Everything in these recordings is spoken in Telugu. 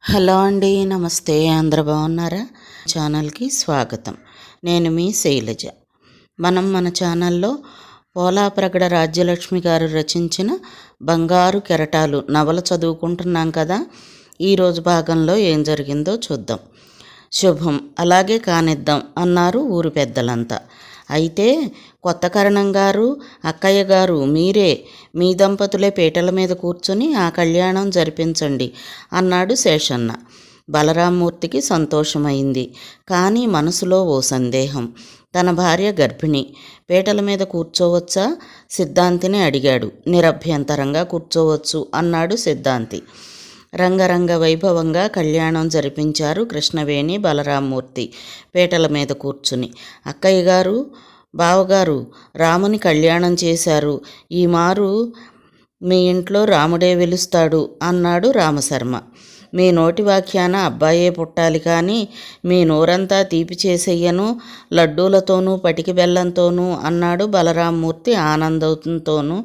హలో అండి, నమస్తే. అందరు బాగున్నారా? ఛానల్కి స్వాగతం. నేను మీ శైలజ. మన ఛానల్లో పోలాప్రగడ రాజ్యలక్ష్మి గారు రచించిన బంగారు కెరటాలు నవల చదువుకుంటున్నాం కదా. ఈరోజు భాగంలో ఏం జరిగిందో చూద్దాం. శుభం, అలాగే కానిద్దాం అన్నారు ఊరు పెద్దలంతా. అయితే కొత్త కరణం గారు, అక్కయ్య గారు, మీరే మీ దంపతులే పీటల మీద కూర్చొని ఆ కళ్యాణం జరిపించండి అన్నాడు శేషన్న. బలరామ్మూర్తికి సంతోషమైంది. కానీ మనసులో ఓ సందేహం. తన భార్య గర్భిణి, పీటల మీద కూర్చోవచ్చా? సిద్ధాంతిని అడిగాడు. నిరభ్యంతరంగా కూర్చోవచ్చు అన్నాడు సిద్ధాంతి. రంగరంగ వైభవంగా కళ్యాణం జరిపించారు కృష్ణవేణి, బలరామ్మూర్తి పీటల మీద కూర్చుని. అక్కయ్య గారు, బావగారు రాముని కళ్యాణం చేశారు. ఈ మారు మీ ఇంట్లో రాముడే వెలుస్తాడు అన్నాడు రామశర్మ. మీ నోటి వ్యాఖ్యాన అబ్బాయే పుట్టాలి, కానీ మీ నోరంతా తీపి చేసెయ్యను, లడ్డూలతోనూ పటికి బెల్లంతోనూ అన్నాడు బలరామ్మూర్తి ఆనందంతోనూ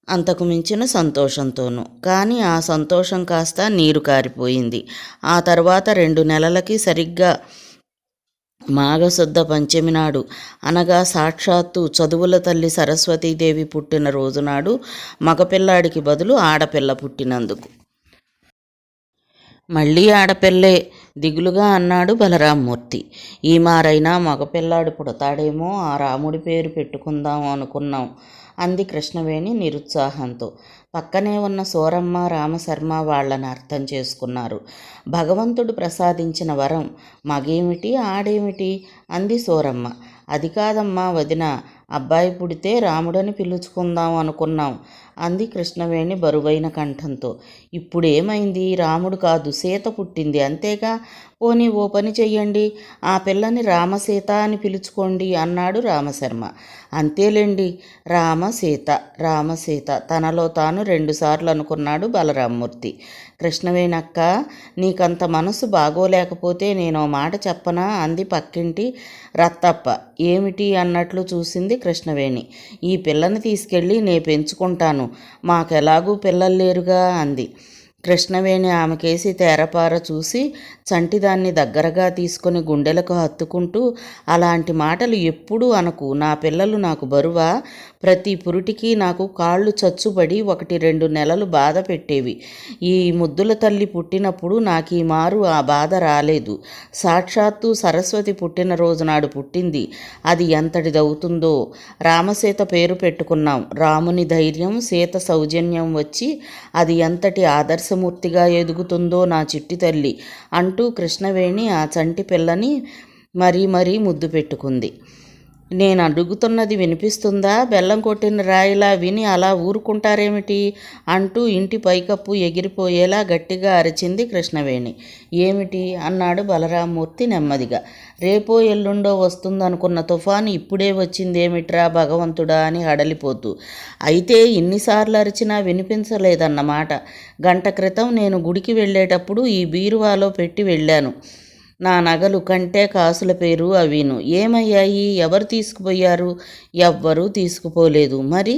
అంతకు మించిన సంతోషంతోనూ. కానీ ఆ సంతోషం కాస్త నీరు కారిపోయింది. ఆ తర్వాత 2 నెలలకి సరిగ్గా మాఘశుద్ధ పంచమి నాడు, అనగా సాక్షాత్తు చదువుల తల్లి సరస్వతీదేవి పుట్టిన రోజునాడు మగపిల్లాడికి బదులు ఆడపిల్ల పుట్టినందుకు. మళ్ళీ ఆడపిల్లే, దిగులుగా అన్నాడు బలరామ్మూర్తి. ఈ మారైనా మగపిల్లాడు పుడతాడేమో, ఆ రాముడి పేరు పెట్టుకుందాం అనుకున్నాం అంది కృష్ణవేణి నిరుత్సాహంతో. పక్కనే ఉన్న సూరమ్మ, రామశర్మ వాళ్లను అర్థం చేసుకున్నారు. భగవంతుడు ప్రసాదించిన వరం మగేమిటి ఆడేమిటి అంది సూరమ్మ. అది కాదమ్మా వదిన, అబ్బాయి పుడితే రాముడని పిలుచుకుందాం అనుకున్నాం అంది కృష్ణవేణి బరువైన కంఠంతో. ఇప్పుడేమైంది? రాముడు కాదు, సీత పుట్టింది, అంతేగా. పోనీ ఓ పని చెయ్యండి, ఆ పిల్లని రామసీత అని పిలుచుకోండి అన్నాడు రామశర్మ. అంతేలేండి, రామసీత రామసీత తనలో తాను 2 సార్లు అనుకున్నాడు బలరామ్మూర్తి. కృష్ణవేణక్క, నీకంత మనసు బాగోలేకపోతే నేను మాట చెప్పనా అంది పక్కింటి రత్తప్ప. ఏమిటి అన్నట్లు చూసింది కృష్ణవేణి. ఈ పిల్లని తీసుకెళ్ళి నే పెంచుకుంటాను, మాకెలాగూ పిల్లలు లేరుగా అంది. కృష్ణవేణి ఆమెకేసి తేరపార చూసి చంటిదాన్ని దగ్గరగా తీసుకుని గుండెలకు హత్తుకుంటూ, అలాంటి మాటలు ఎప్పుడూ అనకు, నా పిల్లలు నాకు బరువా? ప్రతి పురుటికి నాకు కాళ్ళు చచ్చుబడి 1-2 నెలలు బాధ పెట్టేవి. ఈ ముద్దుల తల్లి పుట్టినప్పుడు నాకు ఈ మారు ఆ బాధ రాలేదు. సాక్షాత్తు సరస్వతి పుట్టినరోజు నాడు పుట్టింది, అది ఎంతటిదవుతుందో. రామసీత పేరు పెట్టుకున్నాం. రాముని ధైర్యం, సీత సౌజన్యం వచ్చి అది ఎంతటి ఆదర్శమూర్తిగా ఎదుగుతుందో నా చిట్టి తల్లి అంటూ కృష్ణవేణి ఆ చంటి పిల్లని మరీ ముద్దు పెట్టుకుంది. నేను అడుగుతున్నది వినిపిస్తుందా? బెల్లం కొట్టిన రాయిలా విని అలా ఊరుకుంటారేమిటి అంటూ ఇంటి పైకప్పు ఎగిరిపోయేలా గట్టిగా అరిచింది కృష్ణవేణి. ఏమిటి అన్నాడు బలరామ్మూర్తి నెమ్మదిగా. రేపో ఎల్లుండో వస్తుందనుకున్న తుఫాను ఇప్పుడే వచ్చిందేమిట్రా భగవంతుడా అని హడలిపోతూ. అయితే ఇన్నిసార్లు అరిచినా వినిపించలేదన్నమాట. గంట క్రితం నేను గుడికి వెళ్ళేటప్పుడు ఈ బీరువాలో పెట్టి వెళ్ళాను. నా నగలు, కంటే కాసుల పేరు అవిను. ఏమయ్యాయి? ఎవరు తీసుకుపోయారు? ఎవ్వరూ తీసుకుపోలేదు. మరి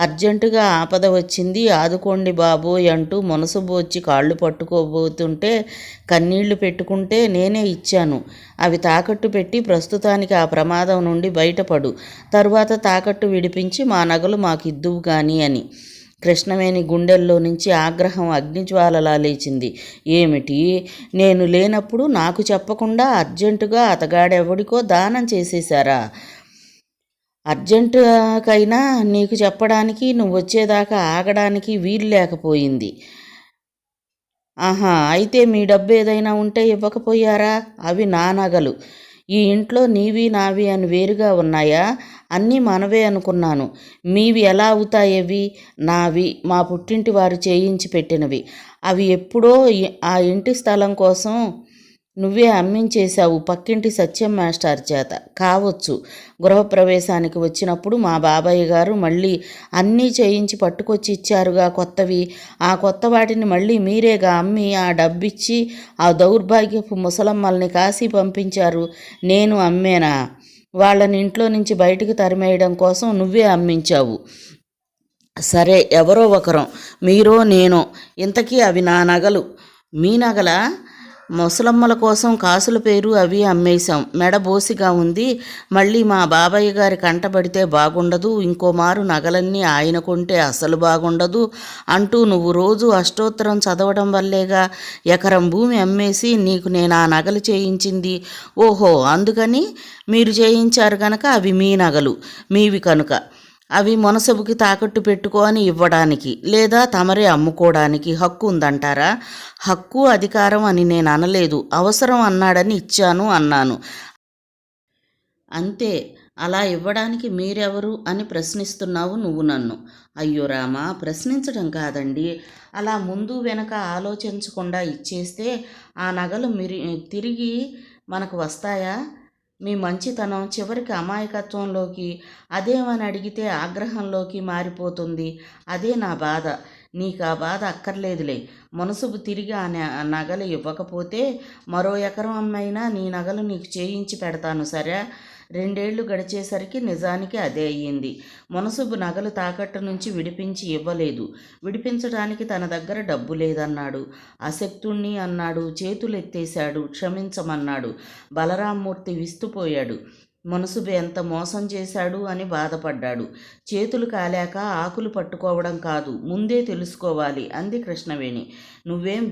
అర్జెంటుగా ఆపద వచ్చింది, ఆదుకోండి బాబోయ్ అంటూ మునసబోచ్చి కాళ్ళు పట్టుకోబోతుంటే కన్నీళ్లు పెట్టుకుంటే నేనే ఇచ్చాను. అవి తాకట్టు పెట్టి ప్రస్తుతానికి ఆ ప్రమాదం నుండి బయటపడు, తరువాత తాకట్టు విడిపించి మా నగలు మాకిద్దువు గాని అని. కృష్ణవేణి గుండెల్లో నుంచి ఆగ్రహం అగ్నిజ్వాలలా లేచింది. ఏమిటి? నేను లేనప్పుడు నాకు చెప్పకుండా అర్జెంటుగా అతగాడెవడికో దానం చేసేశారా? అర్జెంటుకైనా నీకు చెప్పడానికి, నువ్వు వచ్చేదాకా ఆగడానికి వీలు లేకపోయింది. ఆహా, అయితే మీ డబ్బు ఏదైనా ఉంటే ఇవ్వకపోయారా? అవి నా నగలు. ఈ ఇంట్లో నీవి నావి అని వేరుగా ఉన్నాయా? అన్నీ మనవే అనుకున్నాను. మీవి ఎలా అవుతాయేవి? నావి, మా పుట్టింటి వారు చేయించి పెట్టినవి. అవి ఎప్పుడో ఆ ఇంటి స్థలం కోసం నువ్వే అమ్మించేశావు పక్కింటి సత్యం మాస్టర్ చేత. కావచ్చు, గృహప్రవేశానికి వచ్చినప్పుడు మా బాబాయ్య గారు మళ్ళీ అన్నీ చేయించి పట్టుకొచ్చి ఇచ్చారుగా కొత్తవి. ఆ కొత్త వాటిని మళ్ళీ మీరేగా అమ్మి ఆ డబ్బిచ్చి ఆ దౌర్భాగ్యపు ముసలమ్మల్ని కాశీ పంపించారు. నేను అమ్మేనా? వాళ్ళని ఇంట్లో నుంచి బయటికి తరిమేయడం కోసం నువ్వే అమ్మించావు. సరే, ఎవరో ఒకరం, మీరో నేనో, ఇంతకీ అవి నా నగలు. మీ నగల ముసలమ్మల కోసం కాసుల పేరు అవి అమ్మేశాం. మెడ బోసిగా ఉంది. మళ్ళీ మా బాబాయ్య గారి కంటబడితే బాగుండదు. ఇంకోమారు నగలన్నీ ఆయన కొంటే అసలు బాగుండదు అంటూ నువ్వు రోజు అష్టోత్తరం చదవడం వల్లేగా ఎకరం భూమి అమ్మేసి నీకు నేను ఆ నగలు చేయించింది. ఓహో, అందుకని మీరు చేయించారు గనక అవి మీ నగలు, మీవి కనుక అవి మునసబుకి తాకట్టు పెట్టుకొని ఇవ్వడానికి లేదా తమరే అమ్ముకోవడానికి హక్కు ఉందంటారా? హక్కు అధికారం అని నేను అనలేదు. అవసరం అన్నాడని ఇచ్చాను అన్నాను. అంతే. అలా ఇవ్వడానికి మీరెవరు అని ప్రశ్నిస్తున్నావు నువ్వు నన్ను. అయ్యో రామా, ప్రశ్నించడం కాదండి. అలా ముందు వెనక ఆలోచించకుండా ఇచ్చేస్తే ఆ నగలు తిరిగి మనకు వస్తాయా? మీ మంచితనం చివరికి అమాయకత్వంలోకి, అదేమని అడిగితే ఆగ్రహంలోకి మారిపోతుంది. అదే నా బాధ. నీకు ఆ బాధ అక్కర్లేదులే. మనసుకు తిరిగి ఆ నగలు ఇవ్వకపోతే మరో ఎకరం అమ్మైనా నీ నగలు నీకు చేయించి పెడతాను, సరే? 2 ఏళ్ళు గడిచేసరికి నిజానికి అదే అయ్యింది. మునసుబు నగలు తాకట్టు నుంచి విడిపించి ఇవ్వలేదు. విడిపించడానికి తన దగ్గర డబ్బు లేదన్నాడు. అశక్తుణ్ణి అన్నాడు. చేతులెత్తేశాడు. క్షమించమన్నాడు. బలరామ్మూర్తి విస్తుపోయాడు. మునసుబు ఎంత మోసం చేశాడు అని బాధపడ్డాడు. చేతులు కాలాక ఆకులు పట్టుకోవడం కాదు, ముందే తెలుసుకోవాలి అంది కృష్ణవేణి. నువ్వేం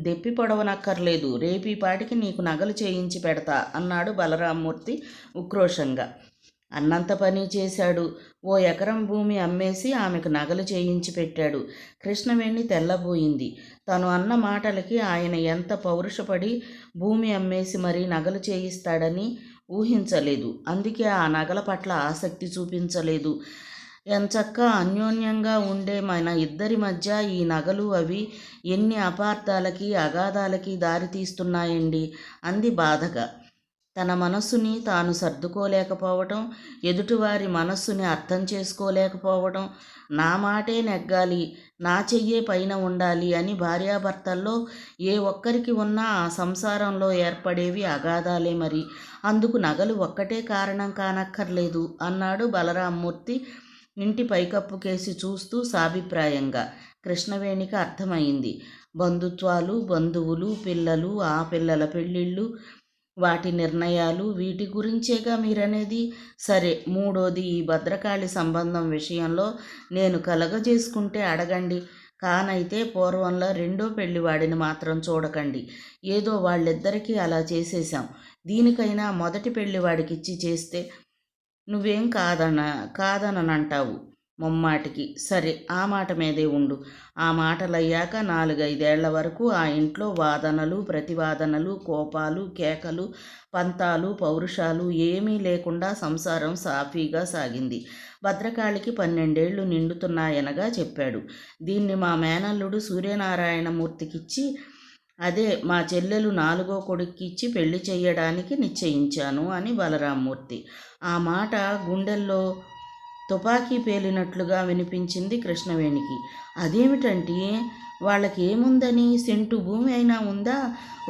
దెప్పి పొడవనక్కర్లేదు. రేపీపాటికి నీకు నగలు చేయించి పెడతా అన్నాడు బలరామ్మూర్తి ఉక్రోషంగా. అన్నంత పని చేశాడు. 1 ఎకరం భూమి అమ్మేసి ఆమెకు నగలు చేయించి పెట్టాడు. కృష్ణవేణి తెల్లబోయింది. తను అన్న మాటలకి ఆయన ఎంత పౌరుషపడి భూమి అమ్మేసి మరీ నగలు చేయిస్తాడని ఊహించలేదు. అందుకే ఆ నగల పట్ల ఆసక్తి చూపించలేదు. ఎంచక్కా అన్యోన్యంగా ఉండే మన ఇద్దరి మధ్య ఈ నగలు అవి ఎన్ని అపార్థాలకి అగాధాలకి దారితీస్తున్నాయండి అంది బాధగా. తన మనస్సుని తాను సర్దుకోలేకపోవటం, ఎదుటివారి మనస్సుని అర్థం చేసుకోలేకపోవటం, నా మాటే నెగ్గాలి, నా చెయ్యే పైన ఉండాలి అని భార్యాభర్తల్లో ఏ ఒక్కరికి ఉన్నా ఆ సంసారంలో ఏర్పడేవి అగాధాలే మరి. అందుకు నగలు ఒక్కటే కారణం కానక్కర్లేదు అన్నాడు బలరామ్మూర్తి ఇంటి పైకప్పు కేసి చూస్తూ సాభిప్రాయంగా. కృష్ణవేణికి అర్థమైంది. బంధుత్వాలు, బంధువులు, పిల్లలు, ఆ పిల్లల పెళ్ళిళ్ళు, వాటి నిర్ణయాలు, వీటి గురించేగా మీరనేది. సరే, మూడోది ఈ భద్రకాళి సంబంధం విషయంలో నేను కలగజేసుకుంటే అడగండి. కానైతే పూర్వంలో 2వ పెళ్లివాడిని మాత్రం చూడకండి. ఏదో వాళ్ళిద్దరికీ అలా చేసేశాం. దీనికైనా మొదటి పెళ్లివాడికిచ్చి చేస్తే నువ్వేం కాదనంటావు ముమ్మాటికి. సరే, ఆ మాట మీదే ఉండు. ఆ మాటలయ్యాక 4-5 ఏళ్ల వరకు ఆ ఇంట్లో వాదనలు, ప్రతివాదనలు, కోపాలు, కేకలు, పంతాలు, పౌరుషాలు ఏమీ లేకుండా సంసారం సాఫీగా సాగింది. భద్రకాళికి 12 ఏళ్లు నిండుతున్నాయనగా చెప్పాడు. దీన్ని మా మేనల్లుడు సూర్యనారాయణమూర్తికిచ్చి, అదే మా చెల్లెలు 4వ కొడుక్కిచ్చి పెళ్లి చెయ్యడానికి నిశ్చయించాను అని బలరామ్మూర్తి. ఆ మాట గుండెల్లో తుపాకీ పేలినట్లుగా వినిపించింది కృష్ణవేణికి. అదేమిటంటే, వాళ్ళకి ఏముందని? సెంటు భూమి అయినా ఉందా?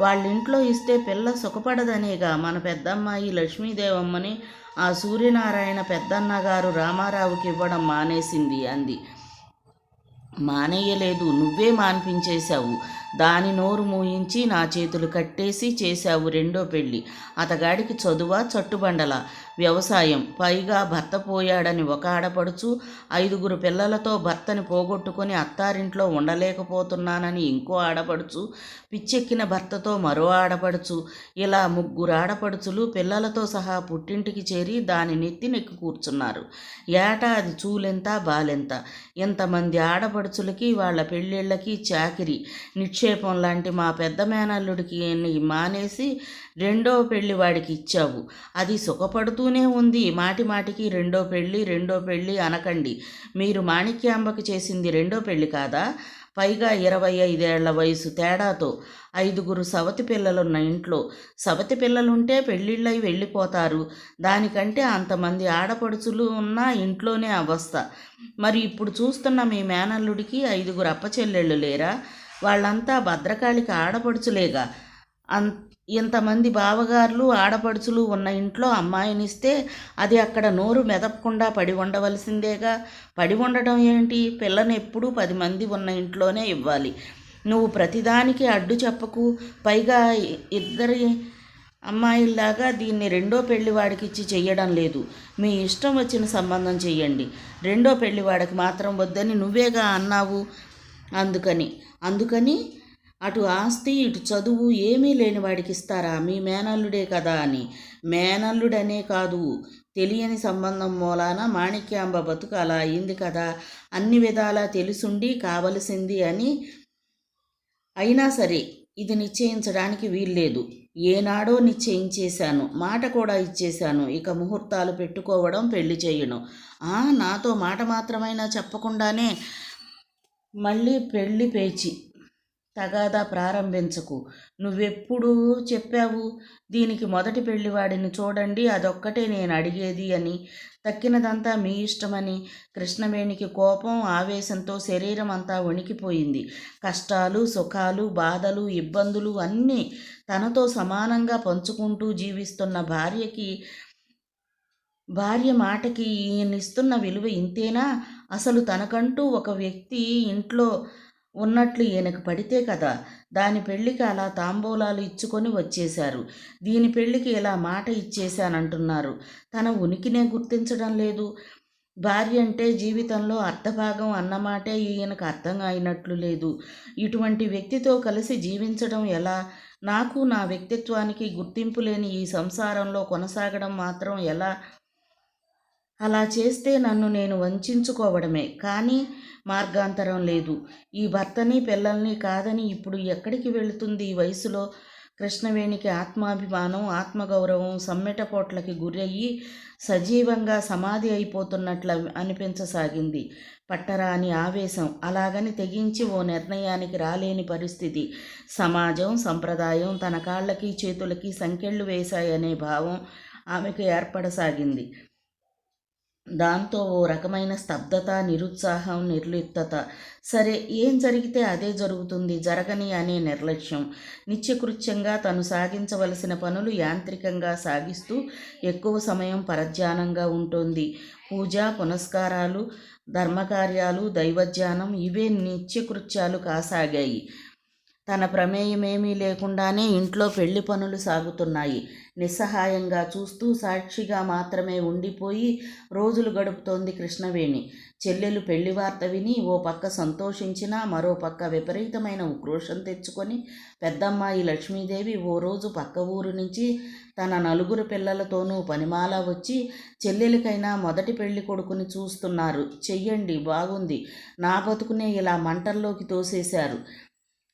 వాళ్ళింట్లో ఇస్తే పిల్ల సుఖపడదనేగా మన పెద్దమ్మాయి లక్ష్మీదేవమ్మని ఆ సూర్యనారాయణ పెద్దన్నగారు రామారావుకి ఇవ్వడం మానేసింది అంది. మానేయలేదు, నువ్వే మాన్పించేశావు. దాని నోరు మూయించి నా చేతులు కట్టేసి చేశావు 2వ పెళ్ళి. అతగాడికి చదువా, చట్టుబండలా, వ్యవసాయం, పైగా భర్త పోయాడని ఒక ఆడపడుచు, 5 పిల్లలతో భర్తని పోగొట్టుకొని అత్తారింట్లో ఉండలేకపోతున్నానని ఇంకో ఆడపడుచు, పిచ్చెక్కిన భర్తతో మరో ఆడపడుచు, ఇలా 3 ఆడపడుచులు పిల్లలతో సహా పుట్టింటికి చేరి దాని నెత్తినెక్కి కూర్చున్నారు. ఏటా అది చూలెంత బాలెంత. ఇంతమంది ఆడపడుచులకి వాళ్ళ పెళ్ళిళ్ళకి చాకిరి, నిక్షేపం లాంటి మా పెద్ద మేనల్లుడికి మానేసి 2వ పెళ్లి వాడికి ఇచ్చావు. అది సుఖపడుతూనే ఉంది. మాటి మాటికి 2వ పెళ్ళి అనకండి. మీరు మాణిక్యాంబకి చేసింది 2వ పెళ్ళి కాదా? పైగా 25 ఏళ్ల వయసు తేడాతో 5 సవతి పిల్లలున్న ఇంట్లో. సవతి పిల్లలుంటే పెళ్ళిళ్ళై వెళ్ళిపోతారు. దానికంటే అంతమంది ఆడపడుచులు ఉన్న ఇంట్లోనే అవస్థ. మరి ఇప్పుడు చూస్తున్న మీ మేనల్లుడికి 5 అప్పచెల్లెళ్ళు లేరా? వాళ్ళంతా భద్రకాళికి ఆడపడుచులేగా. ఇంతమంది బావగారులు, ఆడపడుచులు ఉన్న ఇంట్లో అమ్మాయినిస్తే అది అక్కడ నోరు మెదపకుండా పడి ఉండవలసిందేగా. పడి ఉండటం ఏంటి? పిల్లని ఎప్పుడూ 10 మంది ఉన్న ఇంట్లోనే ఇవ్వాలి. నువ్వు ప్రతిదానికి అడ్డు చెప్పకు. పైగా ఇద్దరి అమ్మాయిల్లాగా దీన్ని రెండో పెళ్లివాడికి ఇచ్చి చెయ్యడం లేదు. మీ ఇష్టం వచ్చిన సంబంధం చెయ్యండి, రెండో పెళ్లివాడికి మాత్రం వద్దని నువ్వేగా అన్నావు. అందుకని అటు ఆస్తి ఇటు చదువు ఏమీ లేని వాడికి ఇస్తారా? మీ మేనల్లుడే కదా అని. మేనల్లుడనే కాదు, తెలియని సంబంధం మూలాన మాణిక్యాంబ బతుకు అలా అయింది కదా. అన్ని విధాలా తెలుసుండి కావలసింది అని అయినా సరే ఇది నిశ్చయించడానికి వీల్లేదు. ఏనాడో నిశ్చయించేశాను, మాట కూడా ఇచ్చేశాను. ఇక ముహూర్తాలు పెట్టుకోవడం, పెళ్లి చేయడం. నాతో మాట మాత్రమైనా చెప్పకుండానే మళ్ళీ పెళ్లి పేచి తగాదా ప్రారంభించకు. నువ్వెప్పుడు చెప్పావు దీనికి మొదటి పెళ్లివాడిని చూడండి, అదొక్కటే నేను అడిగేది అని? తక్కినదంతా మీ ఇష్టమని. కృష్ణవేణికి కోపం, ఆవేశంతో శరీరం అంతా వణికిపోయింది. కష్టాలు, సుఖాలు, బాధలు, ఇబ్బందులు అన్నీ తనతో సమానంగా పంచుకుంటూ జీవిస్తున్న భార్య మాటకి ఈయనిస్తున్న విలువ ఇంతేనా? అసలు తనకంటూ ఒక వ్యక్తి ఇంట్లో ఉన్నట్లు ఈయనకు పడితే కదా దాని పెళ్లికి అలా తాంబూలాలు ఇచ్చుకొని వచ్చేశారు. దీని పెళ్లికి ఇలా మాట ఇచ్చేశానంటున్నారు. తన ఉనికినే గుర్తించడం లేదు. భార్య అంటే జీవితంలో అర్ధభాగం అన్నమాటే ఈయనకు అర్థం అయినట్లు లేదు. ఇటువంటి వ్యక్తితో కలిసి జీవించడం ఎలా? నాకు నా వ్యక్తిత్వానికి గుర్తింపు లేని ఈ సంసారంలో కొనసాగడం మాత్రం ఎలా? అలా చేస్తే నన్ను నేను వంచుకోవడమే కానీ మార్గాంతరం లేదు. ఈ భర్తని పిల్లల్ని కాదని ఇప్పుడు ఎక్కడికి వెళుతుంది ఈ వయసులో? కృష్ణవేణికి ఆత్మాభిమానం, ఆత్మగౌరవం సమ్మెటపోట్లకి గురయ్యి సజీవంగా సమాధి అయిపోతున్నట్లు అనిపించసాగింది. పట్టరాని ఆవేశం. అలాగని తెగించి ఓ నిర్ణయానికి రాలేని పరిస్థితి. సమాజం, సంప్రదాయం తన కాళ్ళకి చేతులకి సంకెళ్ళు వేశాయనే భావం ఆమెకు ఏర్పడసాగింది. దాంతో ఓ రకమైన స్తబ్దత, నిరుత్సాహం, నిర్లిప్తత. సరే, ఏం జరిగితే అదే జరుగుతుంది, జరగని అనే నిర్లక్ష్యం. నిత్యకృత్యంగా తను సాగించవలసిన పనులు యాంత్రికంగా సాగిస్తూ ఎక్కువ సమయం పరధ్యానంగా ఉంటుంది. పూజ, పునస్కారాలు, ధర్మకార్యాలు, దైవధ్యానం ఇవే నిత్యకృత్యాలు కాసాగాయి. తన ప్రమేయమేమీ లేకుండానే ఇంట్లో పెళ్లి పనులు సాగుతున్నాయి. నిస్సహాయంగా చూస్తూ సాక్షిగా మాత్రమే ఉండిపోయి రోజులు గడుపుతోంది కృష్ణవేణి. చెల్లెలు పెళ్లి వార్త విని ఓ పక్క సంతోషించినా మరో పక్క విపరీతమైన ఉక్రోషం తెచ్చుకొని పెద్దమ్మాయి లక్ష్మీదేవి ఓ రోజు పక్క ఊరు నుంచి తన 4 పిల్లలతోనూ పనిమాల వచ్చి చెల్లెలికైనా మొదటి పెళ్లి కొడుకుని చూస్తున్నారు, చెయ్యండి, బాగుంది, నా బతుకునే ఇలా మంటల్లోకి తోసేశారు.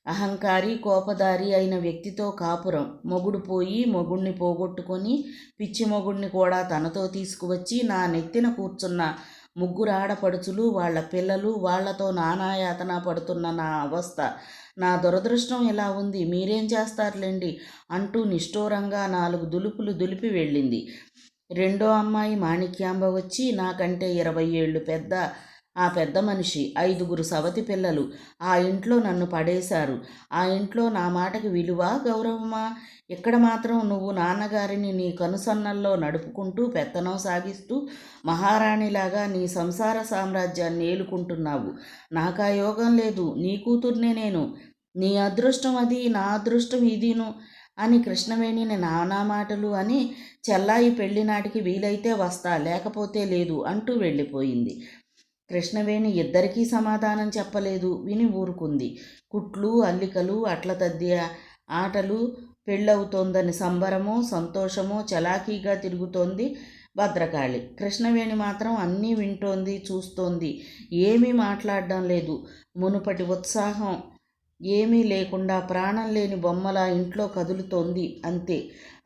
అహంకారి, కోపదారి అయిన వ్యక్తితో కాపురం. మొగుడు పోయి మొగుణ్ణి పోగొట్టుకొని పిచ్చి మొగుణ్ణి కూడా తనతో తీసుకువచ్చి నా నెత్తిన కూర్చున్న 3 ఆడపడుచులు, వాళ్ళ పిల్లలు, వాళ్లతో నానాయాతన పడుతున్న నా అవస్థ, నా దురదృష్టం ఇలా ఉంది, మీరేం చేస్తారులేండి అంటూ నిష్ఠూరంగా 4 దులుపులు దులిపి వెళ్ళింది. రెండో అమ్మాయి మాణిక్యాంబ వచ్చి నాకంటే 20 ఏళ్ళు ఆ పెద్ద మనిషి, 5 సవతి పిల్లలు. ఆ ఇంట్లో నన్ను పడేశారు. ఆ ఇంట్లో నా మాటకి విలువ, గౌరవమా? ఇక్కడ మాత్రం నువ్వు నాన్నగారిని నీ కనుసన్నల్లో నడుపుకుంటూ పెత్తనం సాగిస్తూ మహారాణిలాగా నీ సంసార సామ్రాజ్యాన్ని ఏలుకుంటున్నావు. నాకా యోగం లేదు. నీ కూతుర్నే నేను. నీ అదృష్టం అది, నా అదృష్టం ఇదిను అని కృష్ణవేణిని నానా మాటలు అని చెల్లాయి పెళ్లినాటికి వీలైతే వస్తా, లేకపోతే లేదు అంటూ వెళ్ళిపోయింది. కృష్ణవేణి ఇద్దరికీ సమాధానం చెప్పలేదు. విని ఊరుకుంది. కుట్లు, అల్లికలు, అట్ల తద్ది ఆటలు, పెళ్ళవుతోందని సంబరమో సంతోషమో చలాకీగా తిరుగుతోంది భద్రకాళి. కృష్ణవేణి మాత్రం అన్నీ వింటోంది, చూస్తోంది, ఏమీ మాట్లాడడం లేదు. మునుపటి ఉత్సాహం ఏమీ లేకుండా ప్రాణం లేని బొమ్మలా ఇంట్లో కదులుతోంది, అంతే.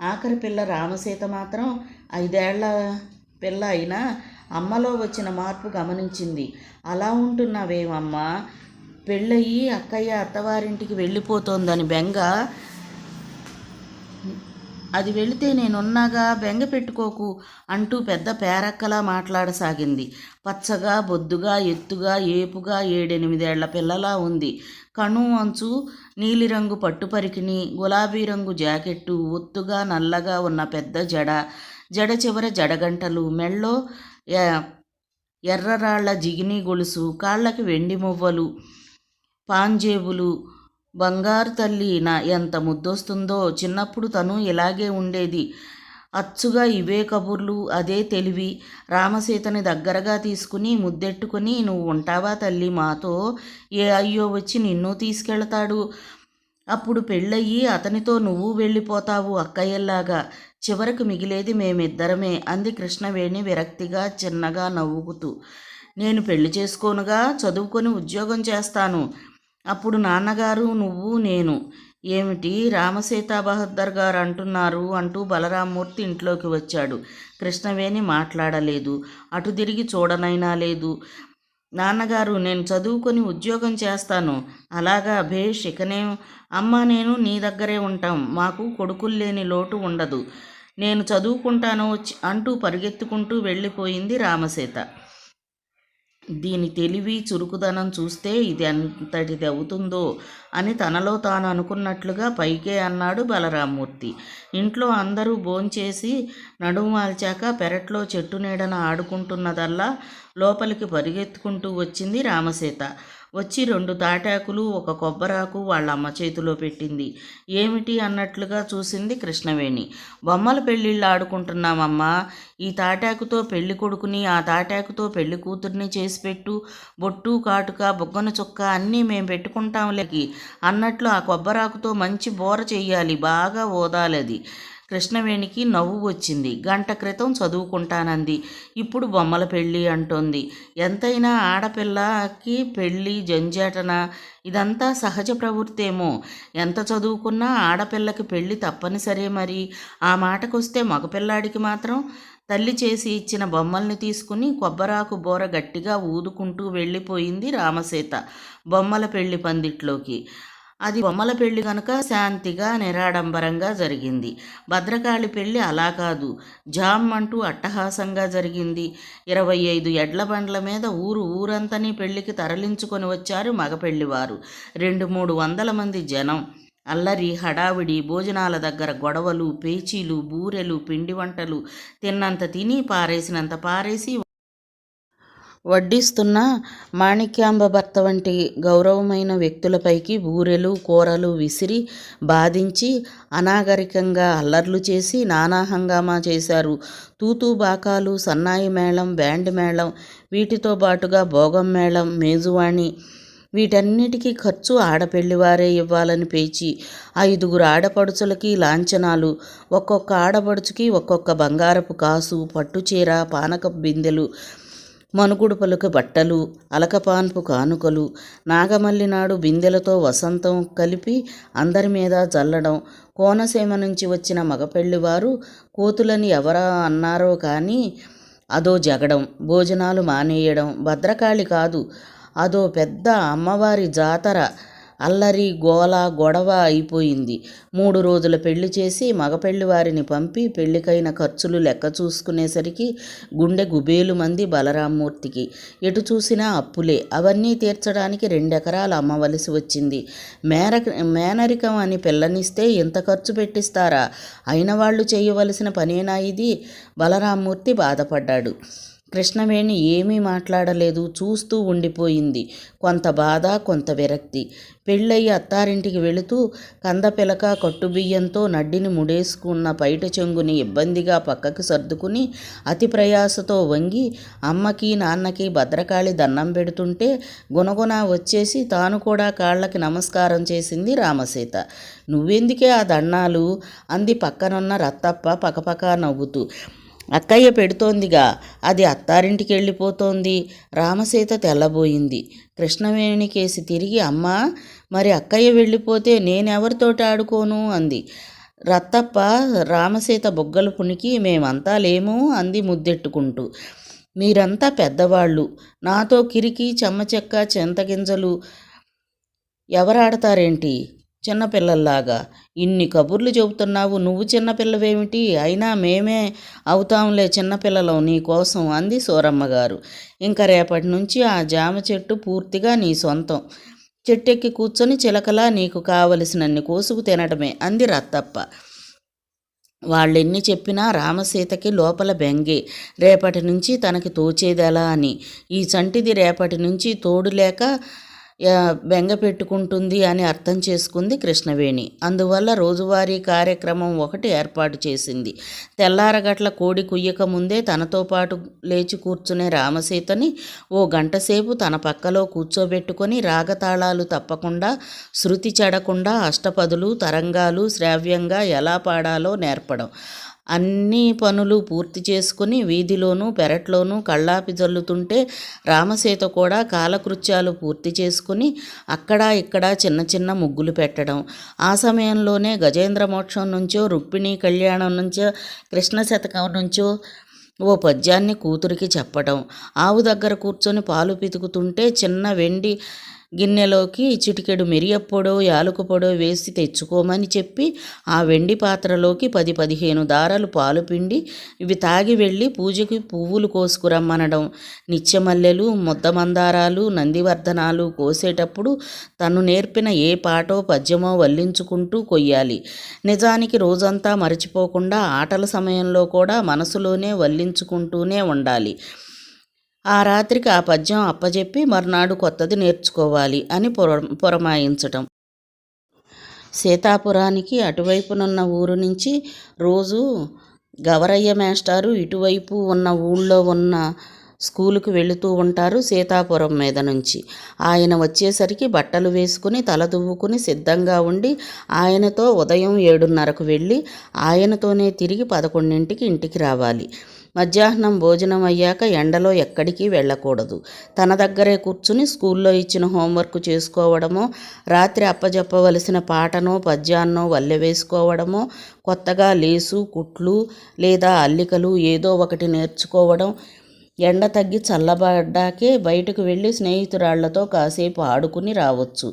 ఆఖరి పిల్ల రామసీత మాత్రం 5 ఏళ్ల పిల్ల అయినా అమ్మలో వచ్చిన మార్పు గమనించింది. అలా ఉంటున్నావేమమ్మా, పెళ్ళయి అక్కయ్య అత్తవారింటికి వెళ్ళిపోతోందని బెంగ. అది వెళితే నేనున్నాగా, బెంగ పెట్టుకోకు అంటూ పెద్ద పేరక్కలా మాట్లాడసాగింది. పచ్చగా, బొద్దుగా, ఎత్తుగా, ఏపుగా 7-8 ఏళ్ల పిల్లలా ఉంది. కణు అంచు నీలిరంగు పట్టుపరికిని, గులాబీ రంగు జాకెట్టు, ఒత్తుగా నల్లగా ఉన్న పెద్ద జడ చివర జడగంటలు, మెళ్ళో ఎర్రరాళ్ల జిగిని గొలుసు, కాళ్ళకి వెండి మువ్వలు, పాంజేబులు, బంగారు తల్లి నా ఎంత ముద్దొస్తుందో. చిన్నప్పుడు తను ఇలాగే ఉండేది. అచ్చుగా ఇవే కబుర్లు, అదే తెలివి. రామసీతని దగ్గరగా తీసుకుని ముద్దెట్టుకుని, నువ్వు ఉంటావా తల్లి మాతో? ఏ అయ్యో వచ్చి నిన్ను తీసుకెళ్తాడు? అప్పుడు పెళ్ళయ్యి అతనితో నువ్వు వెళ్ళిపోతావు అక్కయ్యల్లాగా. చివరకు మిగిలేది మేమిద్దరమే అంది కృష్ణవేణి విరక్తిగా చిన్నగా నవ్వుకుతూ. నేను పెళ్లి చేసుకోనుగా, చదువుకొని ఉద్యోగం చేస్తాను. అప్పుడు నాన్నగారు, నువ్వు, నేను. ఏమిటి రామసీతా బహద్దర్ గారు అంటున్నారు అంటూ బలరామ్మూర్తి ఇంట్లోకి వచ్చాడు. కృష్ణవేణి మాట్లాడలేదు. అటు తిరిగి చూడనైనా లేదు. నాన్నగారు, నేను చదువుకొని ఉద్యోగం చేస్తాను. అలాగా, భేష్. ఇకనే అమ్మ నేను నీ దగ్గరే ఉంటాం. మాకు కొడుకులు లేని లోటు ఉండదు. నేను చదువుకుంటాను అంటూ పరిగెత్తుకుంటూ వెళ్ళిపోయింది రామసీత. దీని తెలివి, చురుకుదనం చూస్తే ఇది ఎంతటిది అవుతుందో అని తనలో తాను అనుకున్నట్లుగా పైకే అన్నాడు బలరామ్మూర్తి. ఇంట్లో అందరూ భోంచేసి నడుము వాల్చాక పెరట్లో చెట్టు నీడన ఆడుకుంటున్నదల్లా లోపలికి పరిగెత్తుకుంటూ వచ్చింది రామసీత. వచ్చి 2 తాటాకులు, 1 కొబ్బరాకు వాళ్ళ అమ్మ చేతిలో పెట్టింది. ఏమిటి అన్నట్లుగా చూసింది కృష్ణవేణి. బొమ్మల పెళ్ళిళ్ళు ఆడుకుంటున్నామమ్మా. ఈ తాటాకుతో పెళ్లి కొడుకుని, ఆ తాటాకుతో పెళ్లి కూతుర్ని చేసిపెట్టు. బొట్టు, కాటుక, బొగ్గన చుక్క అన్నీ మేం పెట్టుకుంటాంలేకి అన్నట్లు ఆ కొబ్బరాకుతో మంచి బోర చెయ్యాలి, బాగా ఓదాలది. కృష్ణవేణికి నవ్వు వచ్చింది. గంట క్రితం చదువుకుంటానంది, ఇప్పుడు బొమ్మల పెళ్ళి అంటోంది. ఎంతైనా ఆడపిల్లకి పెళ్ళి జంజాటన. ఇదంతా సహజ ప్రవృత్తేమో. ఎంత చదువుకున్నా ఆడపిల్లకి పెళ్ళి తప్పనిసరే మరి. ఆ మాటకొస్తే మగపిల్లాడికి మాత్రం తల్లి చేసి ఇచ్చిన బొమ్మల్ని తీసుకుని కొబ్బరాకు బోర గట్టిగా ఊదుకుంటూ వెళ్ళిపోయింది రామసీత బొమ్మల పెళ్లి పందిట్లోకి. అది బొమ్మల పెళ్లి కనుక శాంతిగా నిరాడంబరంగా జరిగింది. భద్రకాళి పెళ్లి అలా కాదు, జామ్ అంటూ అట్టహాసంగా జరిగింది. 25 ఎడ్ల బండ్ల మీద ఊరంతని పెళ్లికి తరలించుకొని వచ్చారు మగపెళ్లివారు. 200-300 మంది జనం. అల్లరి, హడావిడి, భోజనాల దగ్గర గొడవలు, పేచీలు, బూరెలు, పిండి వంటలు, తిన్నంత తిని పారేసినంత పారేసి వడ్డిస్తున్న మాణిక్యాంబ భర్త వంటి గౌరవమైన వ్యక్తులపైకి బూరెలు, కూరలు విసిరి బాధించి అనాగరికంగా అల్లర్లు చేసి నానా హంగామా చేశారు. తూతూ బాకాలు, సన్నాయి మేళం, బ్యాండ్ మేళం, వీటితో బాటుగా భోగం మేళం, మేజువాణి, వీటన్నిటికీ ఖర్చు ఆడపెళ్లివారే ఇవ్వాలని పేచి 5 ఆడపడుచులకి లాంఛనాలు. ఒక్కొక్క ఆడపడుచుకి ఒక్కొక్క బంగారపు కాసు, పట్టుచీర, పానకపు బిందెలు, మనుగుడుపలకు బట్టలు, అలకపాన్పు కానుకలు. నాగమల్లి నాడు బిందెలతో వసంతం కలిపి అందరి మీద జల్లడం. కోనసీమ నుంచి వచ్చిన మగపెళ్లివారు కోతులని ఎవరా అన్నారో కానీ అదో జగడం, భోజనాలు మానేయడం. భద్రకాళి కాదు, అదో పెద్ద అమ్మవారి జాతర. అల్లరి, గోల, గొడవ అయిపోయింది. 3 రోజుల పెళ్లి చేసి మగపెళ్లి వారిని పంపి పెళ్లికైన ఖర్చులు లెక్క చూసుకునేసరికి గుండె గుబేలు మంది బలరామ్మూర్తికి. ఎటు చూసినా అప్పులే. అవన్నీ తీర్చడానికి 2 ఎకరాలు అమ్మవలసి వచ్చింది. మేనరికం అని పిల్లనిస్తే ఇంత ఖర్చు పెట్టిస్తారా? అయిన వాళ్ళు చేయవలసిన పనేనా ఇది? బలరామ్మూర్తి బాధపడ్డాడు. కృష్ణవేణి ఏమీ మాట్లాడలేదు, చూస్తూ ఉండిపోయింది. కొంత బాధ, కొంత విరక్తి. పెళ్ళయి అత్తారింటికి వెళుతూ కందపిలక కట్టుబియ్యంతో నడ్డిని ముడేసుకున్న పైట చెంగుని ఇబ్బందిగా పక్కకి సర్దుకుని అతి ప్రయాసతో వంగి అమ్మకి నాన్నకి భద్రకాళి దండం పెడుతుంటే గునగున వచ్చేసి తాను కూడా కాళ్ళకి నమస్కారం చేసింది రామసీత. నువ్వెందుకే ఆ దండాలు అంది పక్కనున్న రత్తప్ప పకపక నవ్వుతూ. అక్కయ్య పెడుతోందిగా, అది అత్తారింటికి వెళ్ళిపోతోంది. రామసీత తెల్లబోయింది. కృష్ణవేణి కేసి తిరిగి, అమ్మా మరి అక్కయ్య వెళ్ళిపోతే నేనెవరితోటి ఆడుకోను అంది. రత్తప్ప రామసీత బొగ్గలు పుణికి, మేమంతా లేము అంది ముద్దెట్టుకుంటూ. మీరంతా పెద్దవాళ్ళు, నాతో కిరికి, చెమ్మచెక్క, చింతగింజలు ఎవరాడతారేంటి చిన్నపిల్లల్లాగా? ఇన్ని కబుర్లు చెబుతున్నావు, నువ్వు చిన్నపిల్లవేమిటి? అయినా మేమే అవుతాంలే చిన్నపిల్లలం నీకోసం అంది సూరమ్మగారు. ఇంకా రేపటి నుంచి ఆ జామ చెట్టు పూర్తిగా నీ సొంతం. చెట్టెక్కి కూర్చొని చిలకలా నీకు కావలసినన్ని కోసుకు తినడమే అంది రత్తప్ప. వాళ్ళెన్ని చెప్పినా రామసీతకి లోపల బెంగే. రేపటి నుంచి తనకి తోచేదెలా అని. ఈ చంటిది రేపటి నుంచి తోడు లేక బెంగ పెట్టుకుంటుంది అని అర్థం చేసుకుంది కృష్ణవేణి. అందువల్ల రోజువారీ కార్యక్రమం ఒకటి ఏర్పాటు చేసింది. తెల్లారగట్ల కోడి కుయ్యక ముందే తనతో పాటు లేచి కూర్చునే రామసీతని ఓ గంటసేపు తన పక్కలో కూర్చోబెట్టుకొని రాగతాళాలు తప్పకుండా, శృతి చెడకుండా అష్టపదులు, తరంగాలు శ్రావ్యంగా ఎలా పాడాలో నేర్పడం. అన్ని పనులు పూర్తి చేసుకుని వీధిలోనూ పెరట్లోనూ కళ్ళాపి జల్లుతుంటే రామసీత కూడా కాలకృత్యాలు పూర్తి చేసుకుని అక్కడా ఇక్కడా చిన్న చిన్న ముగ్గులు పెట్టడం. ఆ సమయంలోనే గజేంద్ర మోక్షం నుంచో, రుక్మిణీ కళ్యాణం నుంచో, కృష్ణ శతకం నుంచో ఓ పద్యాన్ని కూతురికి చెప్పడం. ఆవు దగ్గర కూర్చొని పాలు పితుకుతుంటే చిన్న వెండి గిన్నెలోకి చిటికెడు మిరియప్పొడో యాలకుపొడో వేసి తెచ్చుకోమని చెప్పి ఆ వెండి పాత్రలోకి 10-15 దారాలు పాలు పిండి ఇవి తాగి వెళ్ళి పూజకి పువ్వులు కోసుకురమ్మనడం. నిత్యమల్లెలు, ముద్దమందారాలు, నందివర్ధనాలు కోసేటప్పుడు తను నేర్పిన ఏ పాటో పద్యమో వల్లించుకుంటూ కొయ్యాలి. నిజానికి రోజంతా మరచిపోకుండా ఆటల సమయంలో కూడా మనసులోనే వల్లించుకుంటూనే ఉండాలి. ఆ రాత్రికి ఆ పద్యం అప్పజెప్పి మర్నాడు కొత్తది నేర్చుకోవాలి అని పురమాయించటం. సీతాపురానికి అటువైపునున్న ఊరు నుంచి రోజు గవరయ్య మేస్టారు ఇటువైపు ఉన్న ఊళ్ళో ఉన్న స్కూలుకు వెళుతూ ఉంటారు సీతాపురం మీద నుంచి. ఆయన వచ్చేసరికి బట్టలు వేసుకుని తల దువ్వుకుని సిద్ధంగా ఉండి ఆయనతో ఉదయం 7:30కు వెళ్ళి ఆయనతోనే తిరిగి 11ంటికి ఇంటికి రావాలి. మధ్యాహ్నం భోజనం అయ్యాక ఎండలో ఎక్కడికి వెళ్ళకూడదు. తన దగ్గరే కూర్చుని స్కూల్లో ఇచ్చిన హోంవర్క్ చేసుకోవడమో, రాత్రి అప్పజెప్పవలసిన పాటనో పద్యాన్నో వల్లె వేసుకోవడమో, కొత్తగా లేసు, కుట్లు లేదా అల్లికలు ఏదో ఒకటి నేర్చుకోవడం. ఎండ తగ్గి చల్లబడ్డాకే బయటకు వెళ్ళి స్నేహితురాళ్లతో కాసేపు ఆడుకుని రావచ్చు.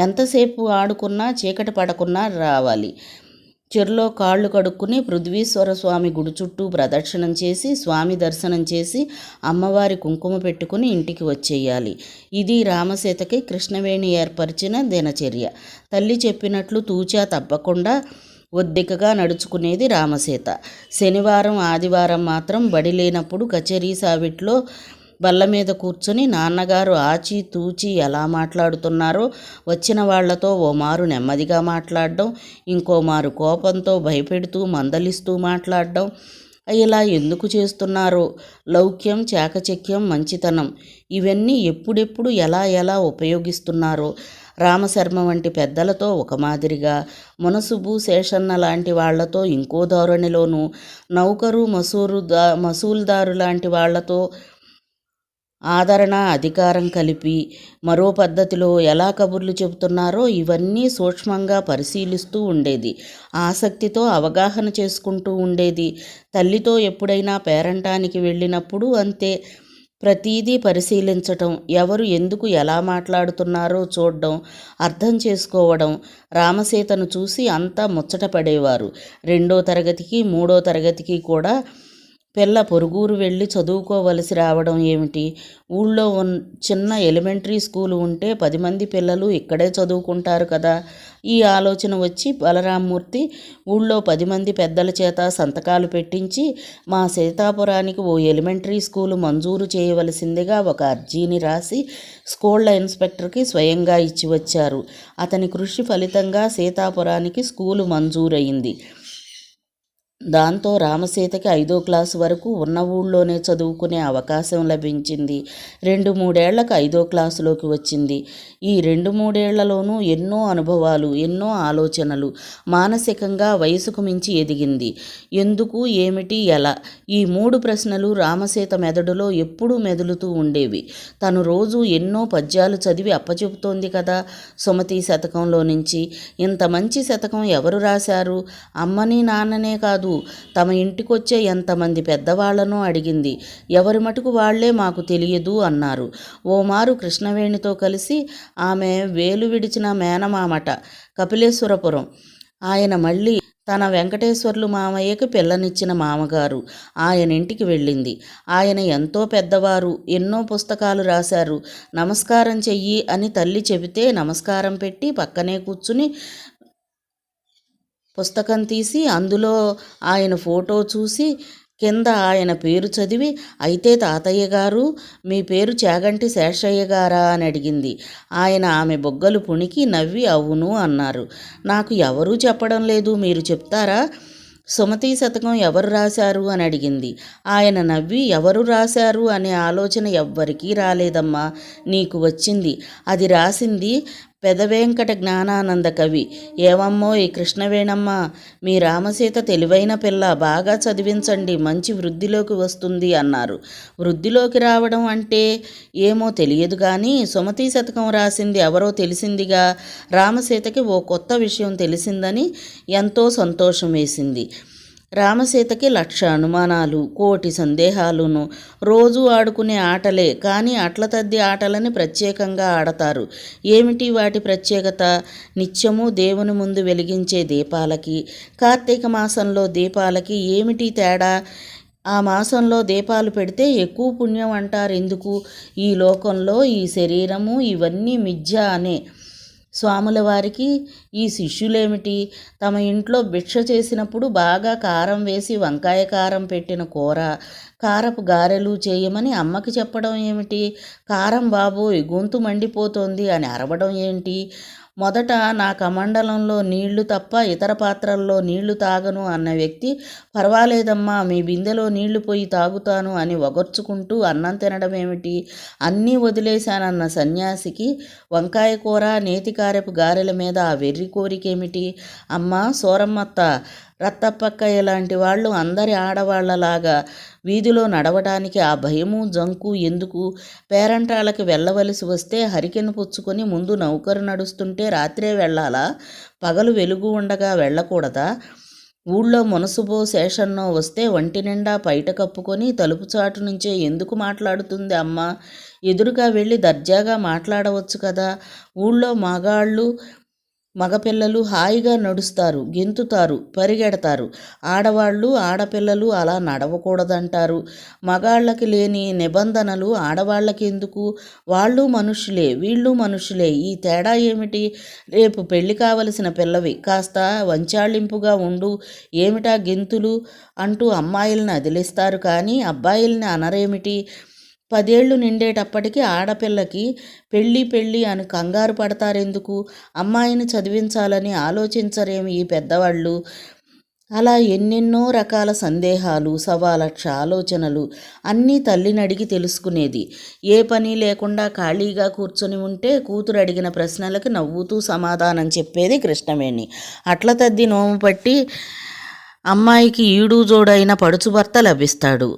ఎంతసేపు ఆడుకున్నా చీకటి పడకున్నా రావాలి. చెరులో కాళ్ళు కడుక్కుని పృథ్వీశ్వర స్వామి గుడి చుట్టూ ప్రదక్షిణం చేసి స్వామి దర్శనం చేసి అమ్మవారి కుంకుమ పెట్టుకుని ఇంటికి వచ్చేయాలి. ఇది రామసీతకి కృష్ణవేణి ఏర్పరిచిన దినచర్య. తల్లి చెప్పినట్లు తూచా తప్పకుండా ఒద్దికగా నడుచుకునేది రామసీత. శనివారం, ఆదివారం మాత్రం బడి లేనప్పుడు కచేరీ సావిట్లో బల్ల మీద కూర్చొని నాన్నగారు ఆచి తూచి ఎలా మాట్లాడుతున్నారో వచ్చిన వాళ్లతో ఓ మారు నెమ్మదిగా మాట్లాడడం, ఇంకో మారు కోపంతో భయపెడుతూ మందలిస్తూ మాట్లాడడం. ఇలా ఎందుకు చేస్తున్నారో, లౌక్యం, చాకచక్యం, మంచితనం ఇవన్నీ ఎప్పుడెప్పుడు ఎలా ఎలా ఉపయోగిస్తున్నారో. రామశర్మ వంటి పెద్దలతో ఒక మాదిరిగా, మునసుబు, శేషన్న లాంటి వాళ్లతో ఇంకో ధోరణిలోనూ, నౌకరు, మసూల్దారు లాంటి వాళ్లతో ఆదరణ, అధికారం కలిపి మరో పద్ధతిలో ఎలా కబుర్లు చెబుతున్నారో ఇవన్నీ సూక్ష్మంగా పరిశీలిస్తూ ఉండేది. ఆసక్తితో అవగాహన చేసుకుంటూ ఉండేది. తల్లితో ఎప్పుడైనా పేరంటానికి వెళ్ళినప్పుడు అంతే. ప్రతీదీ పరిశీలించటం, ఎవరు ఎందుకు ఎలా మాట్లాడుతున్నారో చూడడం, అర్థం చేసుకోవడం. రామసీతను చూసి అంతా ముచ్చట పడేవారు. 2వ తరగతికి 3వ తరగతికి కూడా పిల్ల పొరుగురు వెళ్ళి చదువుకోవలసి రావడం ఏమిటి? ఊళ్ళో చిన్న ఎలిమెంటరీ స్కూలు ఉంటే 10 మంది పిల్లలు ఇక్కడే చదువుకుంటారు కదా. ఈ ఆలోచన వచ్చి బలరామ్మూర్తి ఊళ్ళో 10 మంది పెద్దల చేత సంతకాలు పెట్టించి మా సీతాపురానికి ఓ ఎలిమెంటరీ స్కూలు మంజూరు చేయవలసిందిగా ఒక అర్జీని రాసి స్కూళ్ళ ఇన్స్పెక్టర్కి స్వయంగా ఇచ్చి వచ్చారు. అతని కృషి ఫలితంగా సీతాపురానికి స్కూలు మంజూరయింది. దాంతో రామసీతకి 5వ క్లాసు వరకు ఉన్న ఊళ్ళోనే చదువుకునే అవకాశం లభించింది. 2-3 ఏళ్లకు 5వ క్లాసులోకి వచ్చింది. ఈ 2-3 ఏళ్లలోనూ ఎన్నో అనుభవాలు, ఎన్నో ఆలోచనలు. మానసికంగా వయసుకు మించి ఎదిగింది. ఎందుకు, ఏమిటి, ఎలా? ఈ 3 ప్రశ్నలు రామసీత మెదడులో ఎప్పుడూ మెదులుతూ ఉండేవి. తను రోజు ఎన్నో పద్యాలు చదివి అప్పచెబుతోంది కదా సుమతి శతకంలో నుంచి. ఇంత మంచి శతకం ఎవరు రాశారు? అమ్మని నాన్ననే కాదు, తమ ఇంటికొచ్చే ఎంతమంది పెద్దవాళ్లనో అడిగింది. ఎవరి మటుకు వాళ్లే మాకు తెలియదు అన్నారు. ఓమారు కృష్ణవేణితో కలిసి ఆమె వేలు విడిచిన మేనమామట కపిలేశ్వరపురం ఆయన మళ్ళీ తన వెంకటేశ్వర్లు మామయ్యకి పిల్లనిచ్చిన మామగారు ఆయన ఇంటికి వెళ్ళింది. ఆయన ఎంతో పెద్దవారు, ఎన్నో పుస్తకాలు రాశారు. నమస్కారం చెయ్యి అని తల్లి చెబితే నమస్కారం పెట్టి పక్కనే కూర్చుని పుస్తకం తీసి అందులో ఆయన ఫోటో చూసి కింద ఆయన పేరు చదివి, అయితే తాతయ్య గారు, మీ పేరు చాగంటి శేషయ్య గారా అని అడిగింది. ఆయన ఆమె బొగ్గలు పుణికి నవ్వి అవును అన్నారు. నాకు ఎవరూ చెప్పడం లేదు, మీరు చెప్తారా? సుమతీ శతకం ఎవరు రాశారు అని అడిగింది. ఆయన నవ్వి, ఎవరు రాశారు అనే ఆలోచన ఎవ్వరికీ రాలేదమ్మా, నీకు వచ్చింది. అది రాసింది పెదవేంకట జ్ఞానానంద కవి. ఏవమ్మో ఈ కృష్ణవేణమ్మ, మీ రామసీత తెలివైన పిల్ల, బాగా చదివించండి, మంచి వృద్ధిలోకి వస్తుంది అన్నారు. వృద్ధిలోకి రావడం అంటే ఏమో తెలియదు కానీ సుమతీ శతకం రాసింది ఎవరో తెలిసిందిగా. రామసీతకి ఓ కొత్త విషయం తెలిసిందని ఎంతో సంతోషం వేసింది. రామసీతకి 1,00,000 అనుమానాలు, 1,00,000 సందేహాలును. రోజు ఆడుకునే ఆటలే, కానీ అట్ల తద్ది ఆటలని ప్రత్యేకంగా ఆడతారు. ఏమిటి వాటి ప్రత్యేకత? నిత్యము దేవుని ముందు వెలిగించే దీపాలకి, కార్తీక మాసంలో దీపాలకి ఏమిటి తేడా? ఆ మాసంలో దీపాలు పెడితే ఎక్కువ పుణ్యం అంటారు ఎందుకు? ఈ లోకంలో ఈ శరీరము ఇవన్నీ మిథ్య అనే స్వాముల వారికి ఈ శిష్యులేమిటి? తమ ఇంట్లో భిక్ష చేసినప్పుడు బాగా కారం వేసి వంకాయ కారం పెట్టిన కూర, కారపు గారెలు చేయమని అమ్మకి చెప్పడం ఏమిటి? కారం బాబోయ్ గొంతు మండిపోతోంది అని అరవడం ఏంటి? మొదట నా కమండలంలో నీళ్లు తప్ప ఇతర పాత్రల్లో నీళ్లు తాగను అన్న వ్యక్తి, పర్వాలేదమ్మా మీ బిందెలో నీళ్లు పోయి తాగుతాను అని ఒగర్చుకుంటూ అన్నం తినడం ఏమిటి? అన్నీ వదిలేశానన్న సన్యాసికి వంకాయ కూర, నేతికారెపు గారెల మీద ఆ వెర్రి కోరికేమిటి? అమ్మా సోరమ్మత్త, రత్తప్పక్క ఇలాంటి వాళ్ళు అందరి ఆడవాళ్లలాగా వీధిలో నడవటానికి ఆ భయము జంకు ఎందుకు? పేరంటాళ్ళకి వెళ్ళవలసి వస్తే హరికెను పుచ్చుకొని ముందు నౌకరు నడుస్తుంటే రాత్రే వెళ్ళాలా? పగలు వెలుగు ఉండగా వెళ్ళకూడదా? ఊళ్ళో మునసుబో శేషన్నో వస్తే ఒంటి నిండా పైట కప్పుకొని తలుపు చాటు నుంచే ఎందుకు మాట్లాడుతుంది అమ్మ? ఎదురుగా వెళ్ళి దర్జాగా మాట్లాడవచ్చు కదా. ఊళ్ళో మగపిల్లలు హాయిగా నడుస్తారు, గెంతుతారు, పరిగెడతారు. ఆడవాళ్ళు ఆడపిల్లలు అలా నడవకూడదంటారు. మగాళ్ళకి లేని నిబంధనలు ఆడవాళ్ళకి ఎందుకు? వాళ్ళు మనుషులే, వీళ్ళు మనుషులే, ఈ తేడా ఏమిటి? రేపు పెళ్లి కావలసిన పిల్లవి, కాస్త వంచాళింపుగా ఉండు, ఏమిటా గెంతులు అంటూ అమ్మాయిల్ని అదిలిస్తారు కానీ అబ్బాయిల్ని అనరేమిటి? 10 ఏళ్ళు నిండేటప్పటికి ఆడపిల్లకి పెళ్ళి అని కంగారు పడతారెందుకు? అమ్మాయిని చదివించాలని ఆలోచించరేమి ఈ పెద్దవాళ్ళు? అలా ఎన్నెన్నో రకాల సందేహాలు, 1,00,000 ఆలోచనలు అన్నీ తల్లిని అడిగి తెలుసుకునేది. ఏ పని లేకుండా ఖాళీగా కూర్చొని ఉంటే కూతురు అడిగిన ప్రశ్నలకు నవ్వుతూ సమాధానం చెప్పేది కృష్ణవేణి. అట్ల తద్ది నోము పట్టి అమ్మాయికి ఈడు జోడైన పడుచు భర్త లభిస్తాడు.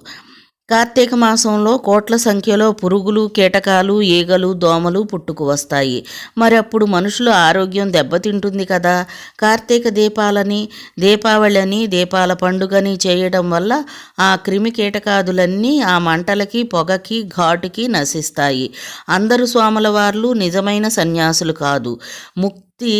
కార్తీక మాసంలో కోట్ల సంఖ్యలో పురుగులు, కీటకాలు, ఈగలు, దోమలు పుట్టుకు వస్తాయి. మరి అప్పుడు మనుషుల ఆరోగ్యం దెబ్బతింటుంది కదా. కార్తీక దీపావళి అని, దీపాల పండుగని చేయడం వల్ల ఆ క్రిమి కీటకాదులన్నీ ఆ మంటలకి, పొగకి, ఘాటుకి నశిస్తాయి. అందరు స్వాముల వార్లు నిజమైన సన్యాసులు కాదు. ముక్తి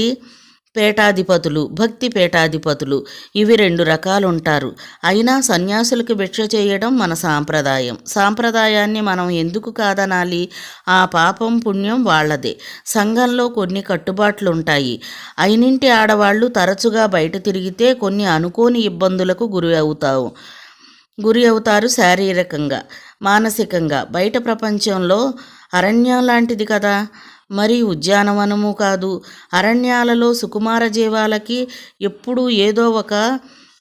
పేటాధిపతులు, భక్తి పేటాధిపతులు, ఇవి 2 రకాలుంటారు. అయినా సన్యాసులకు భిక్ష చేయడం మన సాంప్రదాయం. సాంప్రదాయాన్ని మనం ఎందుకు కాదనాలి? ఆ పాపం పుణ్యం వాళ్లదే. సంఘంలో కొన్ని కట్టుబాట్లుంటాయి. అయినింటి ఆడవాళ్లు తరచుగా బయట తిరిగితే కొన్ని అనుకోని ఇబ్బందులకు గురి అవుతారు. శారీరకంగా, మానసికంగా. బయట ప్రపంచంలో అరణ్యం లాంటిది కదా, మరి ఉద్యానవనము కాదు. అరణ్యాలలో సుకుమార జీవాలకి ఎప్పుడూ ఏదో ఒక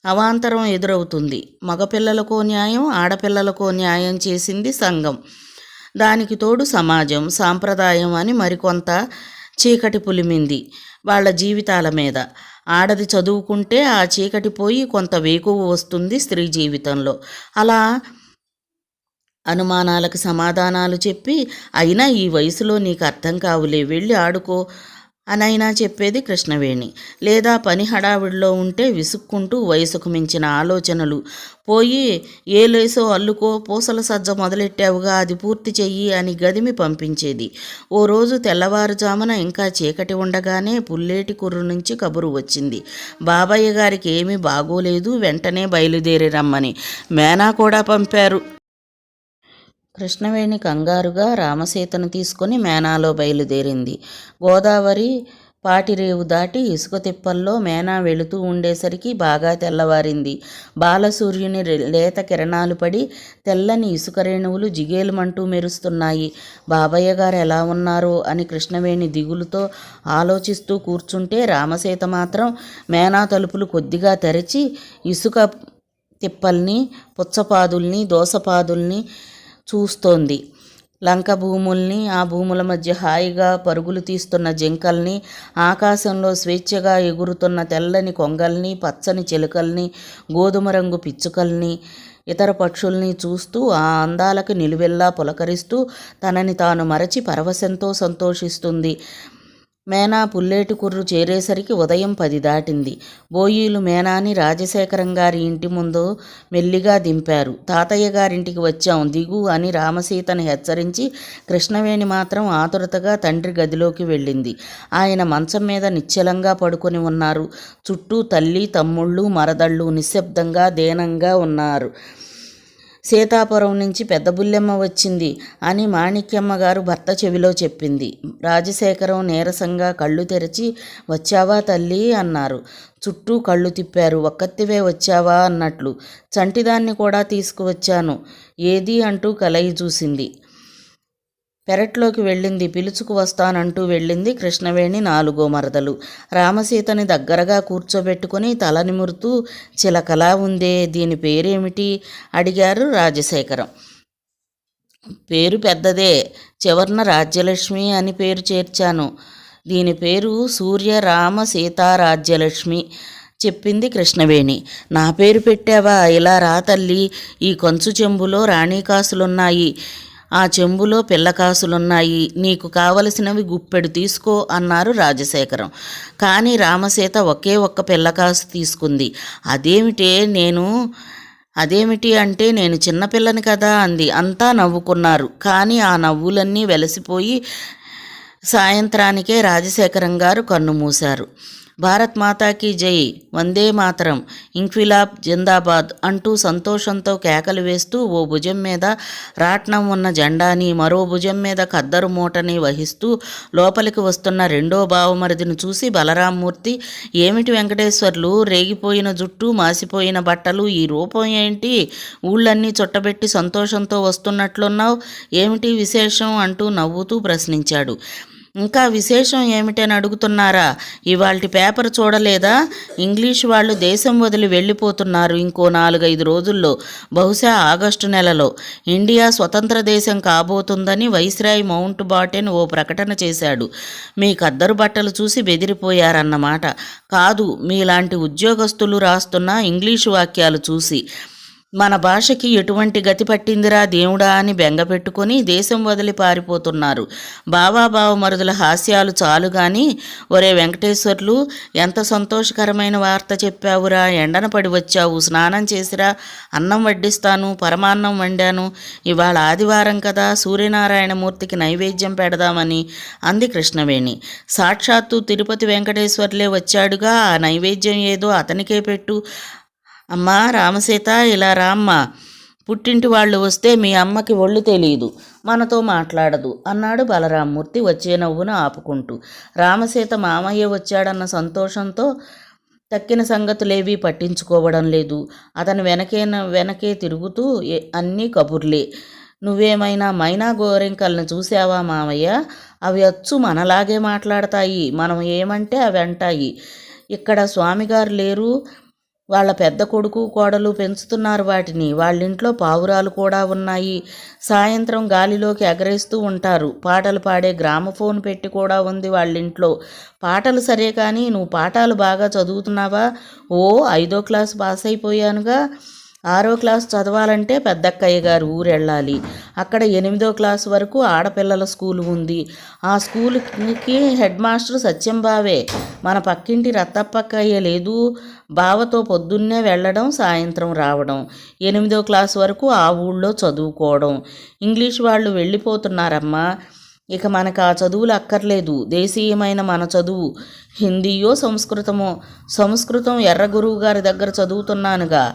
అవాంతరం ఎదురవుతుంది. మగపిల్లలకో న్యాయం, ఆడపిల్లలకో న్యాయం చేసింది సంఘం. దానికి తోడు సమాజం, సాంప్రదాయం అని మరికొంత చీకటి పులిమింది వాళ్ళ జీవితాల మీద. ఆడది చదువుకుంటే ఆ చీకటి పోయి కొంత వేకువ వస్తుంది స్త్రీ జీవితంలో. అలా అనుమానాలకు సమాధానాలు చెప్పి, అయినా ఈ వయసులో నీకు అర్థం కావులే, వెళ్ళి ఆడుకో అనైనా చెప్పేది కృష్ణవేణి. లేదా పని హడావిడిలో ఉంటే విసుక్కుంటూ వయసుకు మించిన ఆలోచనలు పోయి, ఏ లేసో అల్లుకో, పూసల సజ్జ మొదలెట్టావుగా అది పూర్తి చెయ్యి అని గదిమి పంపించేది. ఓ రోజు తెల్లవారుజామున ఇంకా చీకటి ఉండగానే పుల్లేటి కుర్రు నుంచి కబురు వచ్చింది. బాబయ్య గారికి ఏమీ బాగోలేదు, వెంటనే బయలుదేరి రమ్మని. మేనా కూడా పంపారు. కృష్ణవేణి కంగారుగా రామసీతను తీసుకొని మేనాలో బయలుదేరింది. గోదావరి పాటిరేవు దాటి ఇసుక తిప్పల్లో మేనా వెళుతూ ఉండేసరికి బాగా తెల్లవారింది. బాలసూర్యుని లేత కిరణాలు పడి తెల్లని ఇసుక రేణువులు జిగేలుమంటూ మెరుస్తున్నాయి. బాబయ్య గారు ఎలా ఉన్నారో అని కృష్ణవేణి దిగులుతో ఆలోచిస్తూ కూర్చుంటే రామసీత మాత్రం మేనా తలుపులు కొద్దిగా తెరచి ఇసుక తిప్పల్ని, పుచ్చపాదుల్ని, దోసపాదుల్ని చూస్తోంది. లంక భూముల్ని, ఆ భూముల మధ్య హాయిగా పరుగులు తీస్తున్న జింకల్ని, ఆకాశంలో స్వేచ్ఛగా ఎగురుతున్న తెల్లని కొంగల్ని, పచ్చని చిలుకల్ని, గోధుమ రంగు పిచ్చుకల్ని, ఇతర పక్షుల్ని చూస్తూ ఆ అందాలకు నిలువెల్లా పులకరిస్తూ తనని తాను మరచి పరవశంతో సంతోషిస్తుంది. మేనా పుల్లేటి కుర్రు చేరేసరికి ఉదయం 10 దాటింది. బోయీలు మేనాని రాజశేఖరం గారి ఇంటి ముందు మెల్లిగా దింపారు. తాతయ్య గారింటికి వచ్చాం, దిగు అని రామసీతని హెచ్చరించి కృష్ణవేణి మాత్రం ఆతురతగా తండ్రి గదిలోకి వెళ్ళింది. ఆయన మంచం మీద నిశ్చలంగా పడుకొని ఉన్నారు. చుట్టూ తల్లి, తమ్ముళ్ళు, మరదళ్ళు నిశ్శబ్దంగా దీనంగా ఉన్నారు. సీతాపురం నుంచి పెద్ద బుల్లెమ్మ వచ్చింది అని మాణిక్యమ్మ గారు భర్త చెవిలో చెప్పింది. రాజశేఖరం నీరసంగా కళ్ళు తెరిచి, వచ్చావా తల్లి అన్నారు. చుట్టూ కళ్ళు తిప్పారు. ఒక్కత్తివే వచ్చావా అన్నట్లు. చంటిదాన్ని కూడా తీసుకువచ్చాను. ఏది అంటూ కలయి చూసింది. పెరట్లోకి వెళ్ళింది. పిలుచుకు వస్తానంటూ వెళ్ళింది కృష్ణవేణి 4వ మరదలు. రామసీతని దగ్గరగా కూర్చోబెట్టుకుని తల నిమురుతూ, చిలకలా ఉందే, దీని పేరేమిటి అడిగారు రాజశేఖరం. పేరు పెద్దదే, చివర్న రాజ్యలక్ష్మి అని పేరు చేర్చాను. దీని పేరు సూర్యరామ సీతారాజ్యలక్ష్మి చెప్పింది కృష్ణవేణి. నా పేరు పెట్టావా? ఇలా రా తల్లి, ఈ కంచు చెంబులో రాణికాసులున్నాయి, ఆ చెంబులో పిల్లకాసులున్నాయి, నీకు కావలసినవి గుప్పెడు తీసుకో అన్నారు రాజశేఖరం. కానీ రామసీత ఒకే ఒక్క పిల్లకాసు తీసుకుంది. అదేమిటి అంటే నేను చిన్నపిల్లని కదా అంది. అంతా నవ్వుకున్నారు. కానీ ఆ నవ్వులన్నీ వెలసిపోయి సాయంత్రానికే రాజశేఖరం గారు కన్ను మూశారు. భారత్ మాతాకి జై, వందే మాతరం, ఇంక్విలాబ్ జిందాబాద్ అంటూ సంతోషంతో కేకలు వేస్తూ ఓ భుజం మీద రాట్నం ఉన్న జెండాని, మరో భుజం మీద ఖద్దరు మూటని వహిస్తూ లోపలికి వస్తున్న రెండో బావమరిదిని చూసి బలరామ్మూర్తి, ఏమిటి వెంకటేశ్వర్లు, రేగిపోయిన జుట్టు, మాసిపోయిన బట్టలు, ఈ రూపం ఏంటి? ఊళ్ళన్నీ చుట్టబెట్టి సంతోషంతో వస్తున్నట్లున్నావు, ఏమిటి విశేషం అంటూ నవ్వుతూ ప్రశ్నించాడు. ఇంకా విశేషం ఏమిటని అడుగుతున్నారా? ఇవాల్టి పేపర్ చూడలేదా? ఇంగ్లీష్ వాళ్ళు దేశం వదిలి వెళ్ళిపోతున్నారు ఇంకో 4-5 రోజుల్లో, బహుశా ఆగస్టు నెలలో. ఇండియా స్వతంత్ర దేశం కాబోతుందని వైస్రాయ్ మౌంట్ బాటెన్ ఓ ప్రకటన చేశాడు. మీ ఖద్దరు బట్టలు చూసి బెదిరిపోయారన్నమాట. కాదు, మీలాంటి ఉద్యోగస్తులు రాస్తున్న ఇంగ్లీషు వాక్యాలు చూసి. మన భాషకి ఎటువంటి గతి పట్టిందిరా దేవుడా అని బెంగపెట్టుకొని దేశం వదిలి పారిపోతున్నారు. బావా మరుదుల హాస్యాలు చాలు గాని, ఒరే వెంకటేశ్వర్లు, ఎంత సంతోషకరమైన వార్త చెప్పావురా, ఎండన పడి వచ్చావు, స్నానం చేసిరా, అన్నం వడ్డిస్తాను, పరమాన్నం వండాను, ఇవాళ ఆదివారం కదా, సూర్యనారాయణమూర్తికి నైవేద్యం పెడదామని అంది కృష్ణవేణి. సాక్షాత్తు తిరుపతి వెంకటేశ్వర్లే వచ్చాడుగా, ఆ నైవేద్యం ఏదో అతనికే పెట్టు. అమ్మా రామసీత, ఇలా రామ్మా, పుట్టింటి వాళ్ళు వస్తే మీ అమ్మకి ఒళ్ళు తెలీదు, మనతో మాట్లాడదు అన్నాడు బలరామ్మూర్తి వచ్చే నవ్వును ఆపుకుంటూ. రామసీత మామయ్య వచ్చాడన్న సంతోషంతో తక్కిన సంగతులేవీ పట్టించుకోవడం లేదు. అతను వెనకే తిరుగుతూ అన్నీ కబుర్లే. నువ్వేమైనా మైనా గోరింకల్ని చూసావా మామయ్య? అవి అచ్చు మనలాగే మాట్లాడతాయి, మనం ఏమంటే అవి అంటాయి. ఇక్కడ స్వామిగారు లేరు, వాళ్ళ పెద్ద కొడుకు కోడలు పెంచుతున్నారు వాటిని. వాళ్ళింట్లో పావురాలు కూడా ఉన్నాయి. సాయంత్రం గాలిలోకి ఎగరేస్తూ ఉంటారు. పాటలు పాడే గ్రామఫోన్ పెట్టి కూడా ఉంది వాళ్ళింట్లో. పాటలు సరే కానీ నువ్వు పాఠాలు బాగా చదువుతున్నావా? ఓ 5వ క్లాస్ పాస్ అయిపోయానుగా. 6వ క్లాస్ చదవాలంటే పెద్దక్కయ్య గారు ఊరెళ్ళాలి. అక్కడ 8వ క్లాస్ వరకు ఆడపిల్లల స్కూలు ఉంది. ఆ స్కూలుకి హెడ్ మాస్టర్ సత్యంబావే. మన పక్కింటి రత్తప్పక్కయ్య లేదు. బావతో పొద్దున్నే వెళ్ళడం, సాయంత్రం రావడం. 8వ క్లాస్ వరకు ఆ ఊళ్ళో చదువుకోవడం. ఇంగ్లీష్ వాళ్ళు వెళ్ళిపోతున్నారమ్మా. ఇక మనకు ఆ చదువులు అక్కర్లేదు. దేశీయమైన మన చదువు హిందీయో సంస్కృతమో. సంస్కృతం ఎర్ర గురువు గారి దగ్గర చదువుతున్నానుగా.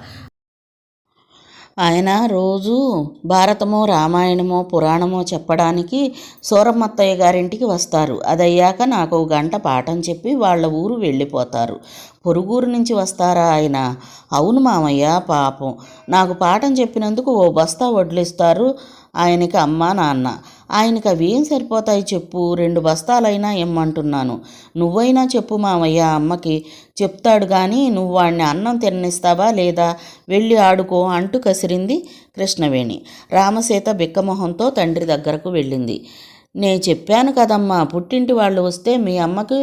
ఆయన రోజు భారతమో రామాయణమో పురాణమో చెప్పడానికి సూరమ్మత్తయ్య గారింటికి వస్తారు. అదయ్యాక నాకు గంట పాఠం చెప్పి వాళ్ళ ఊరు వెళ్ళిపోతారు. పొరుగురు నుంచి వస్తారా ఆయన? అవును మామయ్య, పాపం నాకు పాఠం చెప్పినందుకు ఓ బస్తా వడ్లిస్తారు ఆయనకి అమ్మ నాన్న. ఆయనకి అవి ఏం సరిపోతాయి చెప్పు, 2 బస్తాలైనా ఇమ్మంటున్నాను. నువ్వైనా చెప్పు మామయ్య, అమ్మకి చెప్తాడు కానీ నువ్వు వాడిని అన్నం తిననిస్తావా లేదా, వెళ్ళి ఆడుకో అంటూ కసిరింది కృష్ణవేణి. రామసీత బిక్కమొహంతో తండ్రి దగ్గరకు వెళ్ళింది. నేను చెప్పాను కదమ్మా, పుట్టింటి వాళ్ళు వస్తే మీ అమ్మకి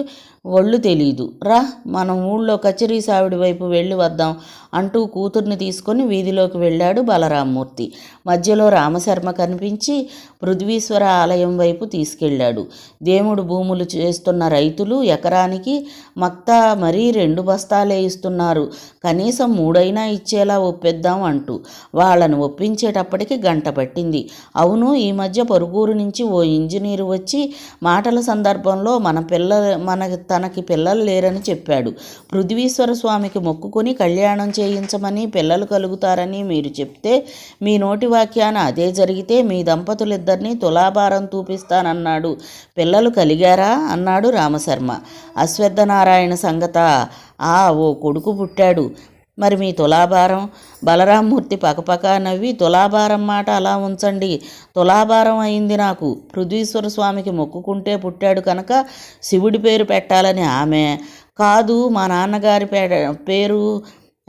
ఒళ్ళు తెలీదు, రా మనం ఊళ్ళో కచేరీ సావిడి వైపు వెళ్ళి వద్దాం అంటూ కూతుర్ని తీసుకొని వీధిలోకి వెళ్ళాడు బలరామ్మూర్తి. మధ్యలో రామశర్మ కనిపించి పృథ్వీశ్వర ఆలయం వైపు తీసుకెళ్ళాడు. దేవుడు భూములు చేస్తున్న రైతులు ఎకరానికి మక్తా మరీ 2 బస్తాలే ఇస్తున్నారు, కనీసం 3 ఇచ్చేలా ఒప్పిద్దాం అంటూ. వాళ్ళను ఒప్పించేటప్పటికి గంట పట్టింది. అవును, ఈ మధ్య పొరుగురు నుంచి ఓ ఇంజనీరు వచ్చి మాటల సందర్భంలో తనకి పిల్లలు లేరని చెప్పాడు. పృథ్వీశ్వర స్వామికి మొక్కుకొని కళ్యాణం చేయించమని, పిల్లలు కలుగుతారని మీరు చెప్తే, మీ నోటి వాక్యాన అదే జరిగితే మీ దంపతులిద్దరినీ తులాభారం తూపిస్తానన్నాడు. పిల్లలు కలిగారా అన్నాడు రామశర్మ. అశ్వత్థనారాయణ సంగత? ఓ కొడుకు పుట్టాడు. మరి మీ తులాభారం? బలరామ్మూర్తి పకపక నవ్వి, తులాభారం మాట అలా ఉంచండి, తులాభారం అయింది నాకు. పృథ్వీశ్వర స్వామికి మొక్కుకుంటే పుట్టాడు కనుక శివుడి పేరు పెట్టాలని ఆమె కాదు, మా నాన్నగారి పేరు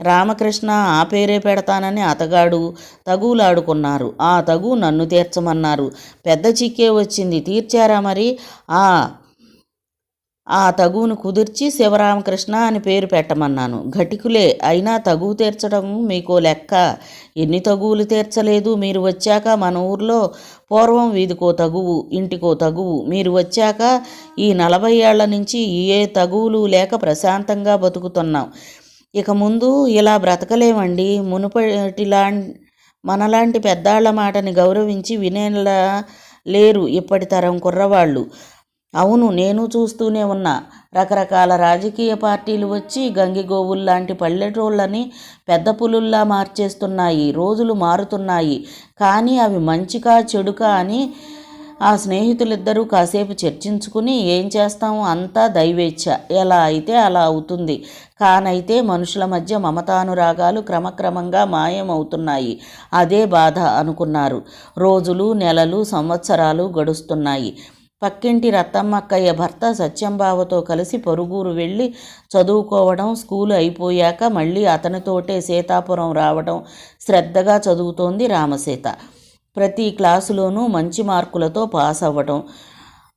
రామకృష్ణ, ఆ పేరే పెడతానని అతగాడు తగులాడుకున్నారు. ఆ తగు నన్ను తీర్చమన్నారు. పెద్ద చిక్కే వచ్చింది, తీర్చారా మరి? ఆ తగువును కుదిర్చి శివరామకృష్ణ అని పేరు పెట్టమన్నాను. ఘటికులే అయినా తగువు తీర్చడం మీకో లెక్క. ఎన్ని తగువులు తీర్చలేదు మీరు వచ్చాక. మన ఊర్లో పూర్వం వీధికో తగువు, ఇంటికో తగువు. మీరు వచ్చాక ఈ 40 ఏళ్ల నుంచి ఏ తగువులు లేక ప్రశాంతంగా బతుకుతున్నాం. ఇక ముందు ఇలా బ్రతకలేమండి. మనలాంటి పెద్దాళ్ల మాటని గౌరవించి వినేలా లేరు ఇప్పటి తరం కుర్రవాళ్ళు. అవును, నేను చూస్తూనే ఉన్నా. రకరకాల రాజకీయ పార్టీలు వచ్చి గంగిగోవుల్లాంటి పల్లెటూళ్ళని పెద్ద పులుల్లా మార్చేస్తున్నాయి. రోజులు మారుతున్నాయి, కానీ అవి మంచికా చెడుకా అని ఆ స్నేహితులిద్దరూ కాసేపు చర్చించుకుని ఏం చేస్తాం, అంతా దైవేచ్ఛ, ఎలా అయితే అలా అవుతుంది. కానైతే మనుషుల మధ్య మమతానురాగాలు క్రమక్రమంగా మాయమవుతున్నాయి. అదే బాధ అనుకున్నారు. రోజులు, నెలలు, సంవత్సరాలు గడుస్తున్నాయి. పక్కింటి రత్తమ్మక్కయ్య భర్త సత్యంబావతో కలిసి పొరుగురు వెళ్ళి చదువుకోవడం, స్కూలు అయిపోయాక మళ్ళీ అతనితోటే సీతాపురం రావడం, శ్రద్ధగా చదువుతోంది రామసీత. ప్రతి క్లాసులోనూ మంచి మార్కులతో పాస్ అవ్వటం.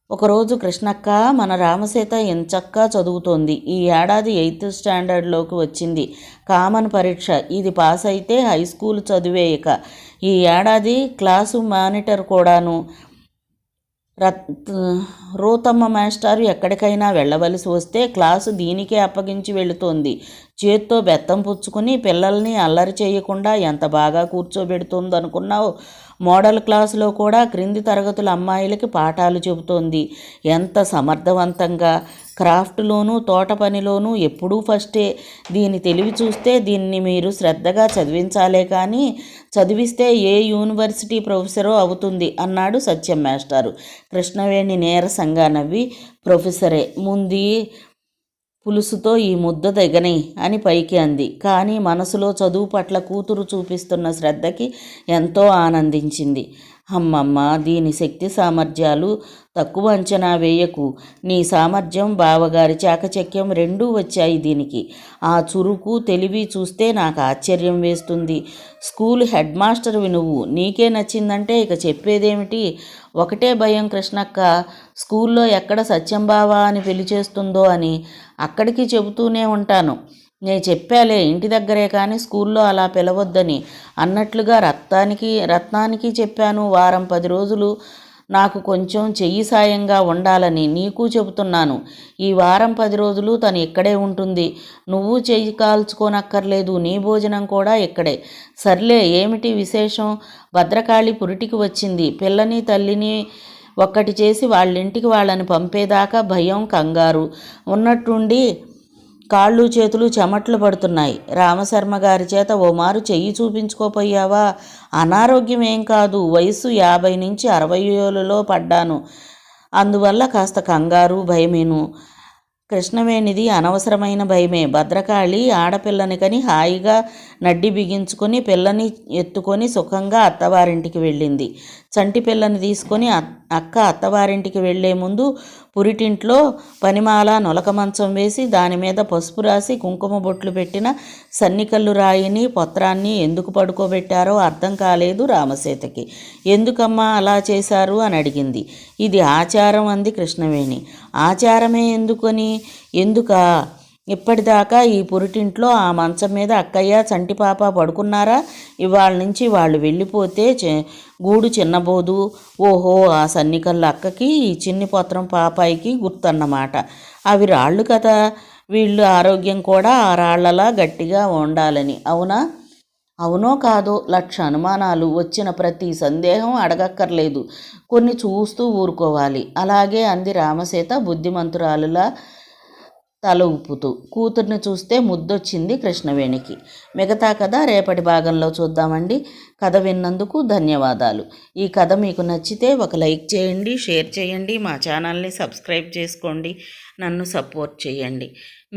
ఒకరోజు కృష్ణక్క, మన రామసీత ఎంచక్కా చదువుతోంది. ఈ ఏడాది 8th స్టాండర్డ్లోకి వచ్చింది. కామన్ పరీక్ష ఇది పాస్ అయితే హై స్కూల్ చదివే. ఇక ఈ ఏడాది క్లాసు మానిటర్ కూడాను. రూతమ్మ మాస్టారు ఎక్కడికైనా వెళ్ళవలసి వస్తే క్లాసు దీనికే అప్పగించి వెళుతోంది. చేత్తో బెత్తం పుచ్చుకుని పిల్లల్ని అల్లరి చేయకుండా ఎంత బాగా కూర్చోబెడుతోందనుకున్నావు. మోడల్ క్లాసులో కూడా క్రింది తరగతుల అమ్మాయిలకి పాఠాలు చెబుతోంది. ఎంత సమర్థవంతంగా! క్రాఫ్ట్లోనూ తోట పనిలోనూ ఎప్పుడూ ఫస్టే. దీని తెలివి చూస్తే దీన్ని మీరు శ్రద్ధగా చదివించాలే కానీ చదివిస్తే ఏ యూనివర్సిటీ ప్రొఫెసరో అవుతుంది అన్నాడు సత్యం మాస్టారు. కృష్ణవేణి నీరసంగా నవ్వి, ప్రొఫెసరే ముందు పులుసుతో ఈ ముద్ద దిగని అని పైకి అంది. కానీ మనసులో చదువు పట్ల కూతురు చూపిస్తున్న శ్రద్ధకి ఎంతో ఆనందించింది. అమ్మమ్మ, దీని శక్తి సామర్థ్యాలు తక్కువ అంచనా వేయకు. నీ సామర్థ్యం, బావగారి చాకచక్యం రెండూ వచ్చాయి దీనికి. ఆ చురుకు, తెలివి చూస్తే నాకు ఆశ్చర్యం వేస్తుంది. స్కూల్ హెడ్ మాస్టర్వి నువ్వు. నీకే నచ్చిందంటే ఇక చెప్పేదేమిటి? ఒకటే భయం కృష్ణక్క, స్కూల్లో ఎక్కడ సత్యంబావ అని పిలిచేస్తుందో అని. అక్కడికి చెబుతూనే ఉంటాను. నేను చెప్పాలే ఇంటి దగ్గరే కానీ స్కూల్లో అలా పిలవద్దని. అన్నట్లుగా రత్నానికి చెప్పాను. వారం 10 రోజులు నాకు కొంచెం చెయ్యి సాయంగా ఉండాలని. నీకు చెబుతున్నాను. ఈ వారం 10 రోజులు తను ఇక్కడే ఉంటుంది. నువ్వు చెయ్యి కాల్చుకోనక్కర్లేదు. నీ భోజనం కూడా ఇక్కడే. సర్లే, ఏమిటి విశేషం? భద్రకాళి పురిటికి వచ్చింది. పిల్లని తల్లిని ఒక్కటి చేసి వాళ్ళింటికి వాళ్ళని పంపేదాకా భయం, కంగారు. ఉన్నట్టుండి కాళ్ళు చేతులు చెమట్లు పడుతున్నాయి. రామశర్మ గారి చేత ఓ మారు చెయ్యి చూపించుకోపోయావా? అనారోగ్యం ఏం కాదు, వయసు 50 నుంచి 60 ఏళ్లలో పడ్డాను, అందువల్ల కాస్త కంగారు భయమేను. కృష్ణవేణిది అనవసరమైన భయమే. భద్రకాళి ఆడపిల్లని కని హాయిగా నడ్డి బిగించుకొని పిల్లని ఎత్తుకొని సుఖంగా అత్తవారింటికి వెళ్ళింది. చంటి పిల్లని తీసుకొని అక్క అత్తవారింటికి వెళ్లే ముందు పురిటింట్లో పనిమాల నొలక మంచం వేసి దాని మీద పసుపు రాసి కుంకుమ బొట్లు పెట్టిన సన్నికల్లు రాయిని పొత్రాన్ని ఎందుకు పడుకోబెట్టారో అర్థం కాలేదు రామసీతకి. ఎందుకమ్మా అలా చేశారు అని అడిగింది. ఇది ఆచారం అంది కృష్ణవేణి. ఆచారమే ఎందుకా? ఇప్పటిదాకా ఈ పురిటింట్లో ఆ మంచం మీద అక్కయ్య చంటిపాప పడుకున్నారా? ఇవాళ నుంచి వాళ్ళు వెళ్ళిపోతే గూడు చిన్నబోదు. ఓహో, ఆ సన్నికల్లు అక్కకి ఈ చిన్ని పత్రం పాపాయికి గుర్తన్నమాట. అవి రాళ్ళు కదా, వీళ్ళు ఆరోగ్యం కూడా ఆ రాళ్లలా గట్టిగా ఉండాలని. అవునా? అవునో కాదో 1,00,000 అనుమానాలు. వచ్చిన ప్రతి సందేహం అడగక్కర్లేదు, కొన్ని చూస్తూ ఊరుకోవాలి. అలాగే అంది రామసీత బుద్ధిమంతురాలులా తల ఊపుతూ. కూతుర్ని చూస్తే ముద్దొచ్చింది కృష్ణవేణికి. మిగతా కథ రేపటి భాగంలో చూద్దామండి. కథ విన్నందుకు ధన్యవాదాలు. ఈ కథ మీకు నచ్చితే ఒక లైక్ చేయండి, షేర్ చేయండి, మా ఛానల్ని సబ్స్క్రైబ్ చేసుకోండి, నన్ను సపోర్ట్ చేయండి.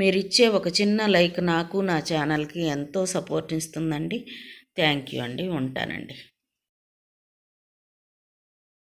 మీరిచ్చే ఒక చిన్న లైక్ నాకు నా ఛానల్కి ఎంతో సపోర్ట్ ఇస్తుందండి. థ్యాంక్ యూ అండి. ఉంటానండి.